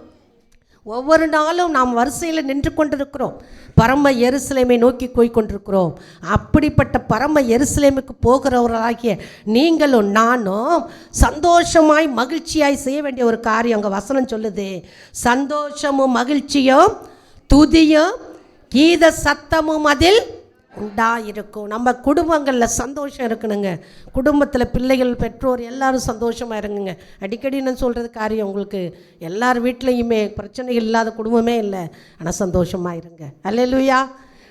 ஒவ்வொரு நாளும் நாம் வரிசையில் நின்று கொண்டிருக்கிறோம். பரம எருசலேமை நோக்கி போய் கொண்டிருக்கிறோம். அப்படிப்பட்ட பரம எருசலேமுக்கு போகிறவர்களாகிய நீங்களும் நானும் சந்தோஷமாய் மகிழ்ச்சியாய் செய்ய வேண்டிய ஒரு காரியம் அங்கே வசனம் சொல்லுது. சந்தோஷமும் மகிழ்ச்சியும் துதியும் கீத சத்தமும் அதில் உண்டாயிருக்கும். நம்ம குடும்பங்களில் சந்தோஷம் இருக்கணுங்க. குடும்பத்தில் பிள்ளைகள், பெற்றோர் எல்லாரும் சந்தோஷமாக இருங்குங்க. அடிக்கடி நான் சொல்கிறது காரியம், உங்களுக்கு எல்லார் வீட்லேயுமே பிரச்சனைகள் இல்லாத குடும்பமே இல்லை. ஆனால் சந்தோஷமாக இருங்க. அல்லேலூயா.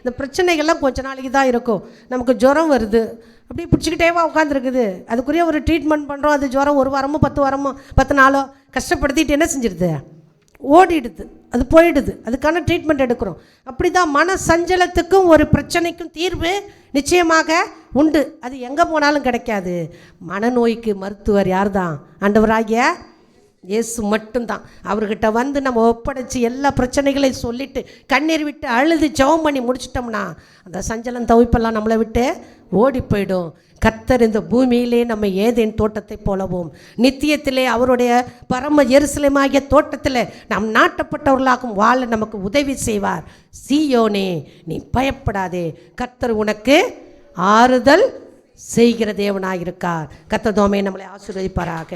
இந்த பிரச்சனைகள்லாம் கொஞ்ச நாளைக்கு தான் இருக்கும். நமக்கு ஜுரம் வருது, அப்படியே பிடிச்சிக்கிட்டேவா உட்காந்துருக்குது. அதுக்குரிய ஒரு ட்ரீட்மெண்ட் பண்ணுறோம். அது ஜுரம் 1 வாரமோ 10 வாரமோ 10 நாளோ கஷ்டப்படுத்திட்டு என்ன செஞ்சிடுது, ஓடிடுது, அது போயிடுது. அதுக்கான ட்ரீட்மெண்ட் எடுக்கிறோம். அப்படி தான் மன சஞ்சலத்துக்கும் ஒரு பிரச்சனைக்கும் தீர்வு நிச்சயமாக உண்டு. அது எங்கே போனாலும் கிடைக்காது. மனநோய்க்கு மருத்துவர் யார் தான்? ஆண்டவராகிய இயேசு மட்டும்தான். அவர்கிட்ட வந்து நம்ம ஒப்படைச்சி எல்லா பிரச்சனைகளையும் சொல்லிவிட்டு கண்ணீர் விட்டு அழுது ஜெபம் பண்ணி முடிச்சிட்டோம்னா அந்த சஞ்சலம் தவிப்பெல்லாம் நம்மளை விட்டு ஓடி போயிடும். கர்த்தர் இந்த பூமியிலே நம்ம ஏதேன் தோட்டத்தை போலவும் நித்தியத்திலே அவருடைய பரம எருசலேமாகிய தோட்டத்தில் நாம் நாட்டப்பட்டவர்களாகவும் வாழ நமக்கு உதவி செய்வார். சீயோனே, நீ பயப்படாதே, கர்த்தர் உனக்கு ஆறுதல் செய்கிற தேவனாயிருக்கார். கர்த்தர் தாமே நம்மளை ஆசீர்வதிப்பாராக.